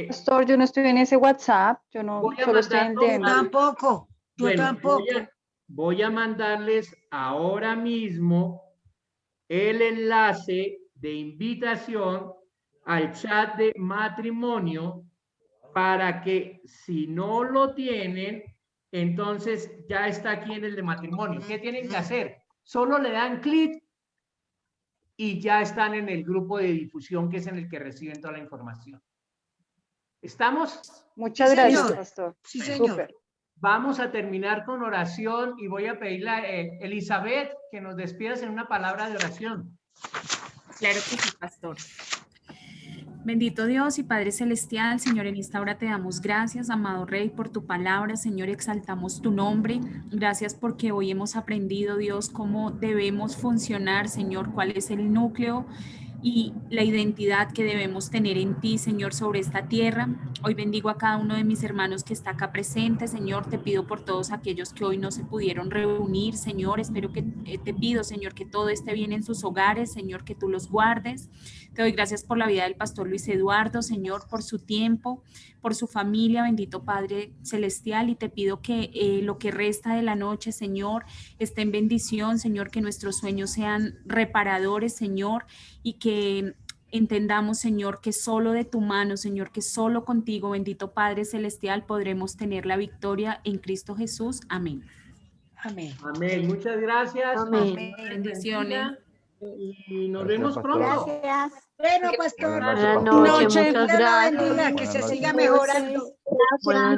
Speaker 9: Pastor, yo no estoy en ese WhatsApp, yo no solo estoy en DM.
Speaker 10: Tampoco, yo tampoco.
Speaker 2: Voy a mandarles ahora mismo el enlace de invitación al chat de matrimonio para que si no lo tienen, entonces ya está aquí en el de matrimonio. ¿Qué tienen que hacer? Solo le dan clic y ya están en el grupo de difusión que es en el que reciben toda la información. ¿Estamos?
Speaker 9: Muchas gracias, pastor.
Speaker 10: Sí, señor.
Speaker 9: Súper.
Speaker 2: Vamos a terminar con oración y voy a pedirle a Elizabeth que nos despidas en una palabra de oración.
Speaker 7: Claro que sí, pastor. Bendito Dios y Padre Celestial, Señor, en esta hora te damos gracias, amado Rey, por tu palabra. Señor, exaltamos tu nombre. Gracias porque hoy hemos aprendido, Dios, cómo debemos funcionar, Señor, cuál es el núcleo y la identidad que debemos tener en ti, Señor, sobre esta tierra. Hoy bendigo a cada uno de mis hermanos que está acá presente, Señor. Te pido por todos aquellos que hoy no se pudieron reunir, Señor. Espero que te pido, Señor, que todo esté bien en sus hogares, Señor, que tú los guardes. Te doy gracias por la vida del pastor Luis Eduardo, Señor, por su tiempo, por su familia, bendito Padre Celestial, y te pido que lo que resta de la noche, Señor, esté en bendición, Señor, que nuestros sueños sean reparadores, Señor, y que entendamos, Señor, que solo de tu mano, Señor, que solo contigo, bendito Padre Celestial, podremos tener la victoria en Cristo Jesús. Amén.
Speaker 10: Amén.
Speaker 2: Amén. Muchas gracias.
Speaker 7: Amén. Bendiciones.
Speaker 2: Y nos vemos pronto.
Speaker 10: Gracias. Bueno, pastor.
Speaker 1: Buenas noches, muchas
Speaker 10: Dios la
Speaker 1: gracias.
Speaker 10: bendiga, que se siga mejorando.
Speaker 1: Buenas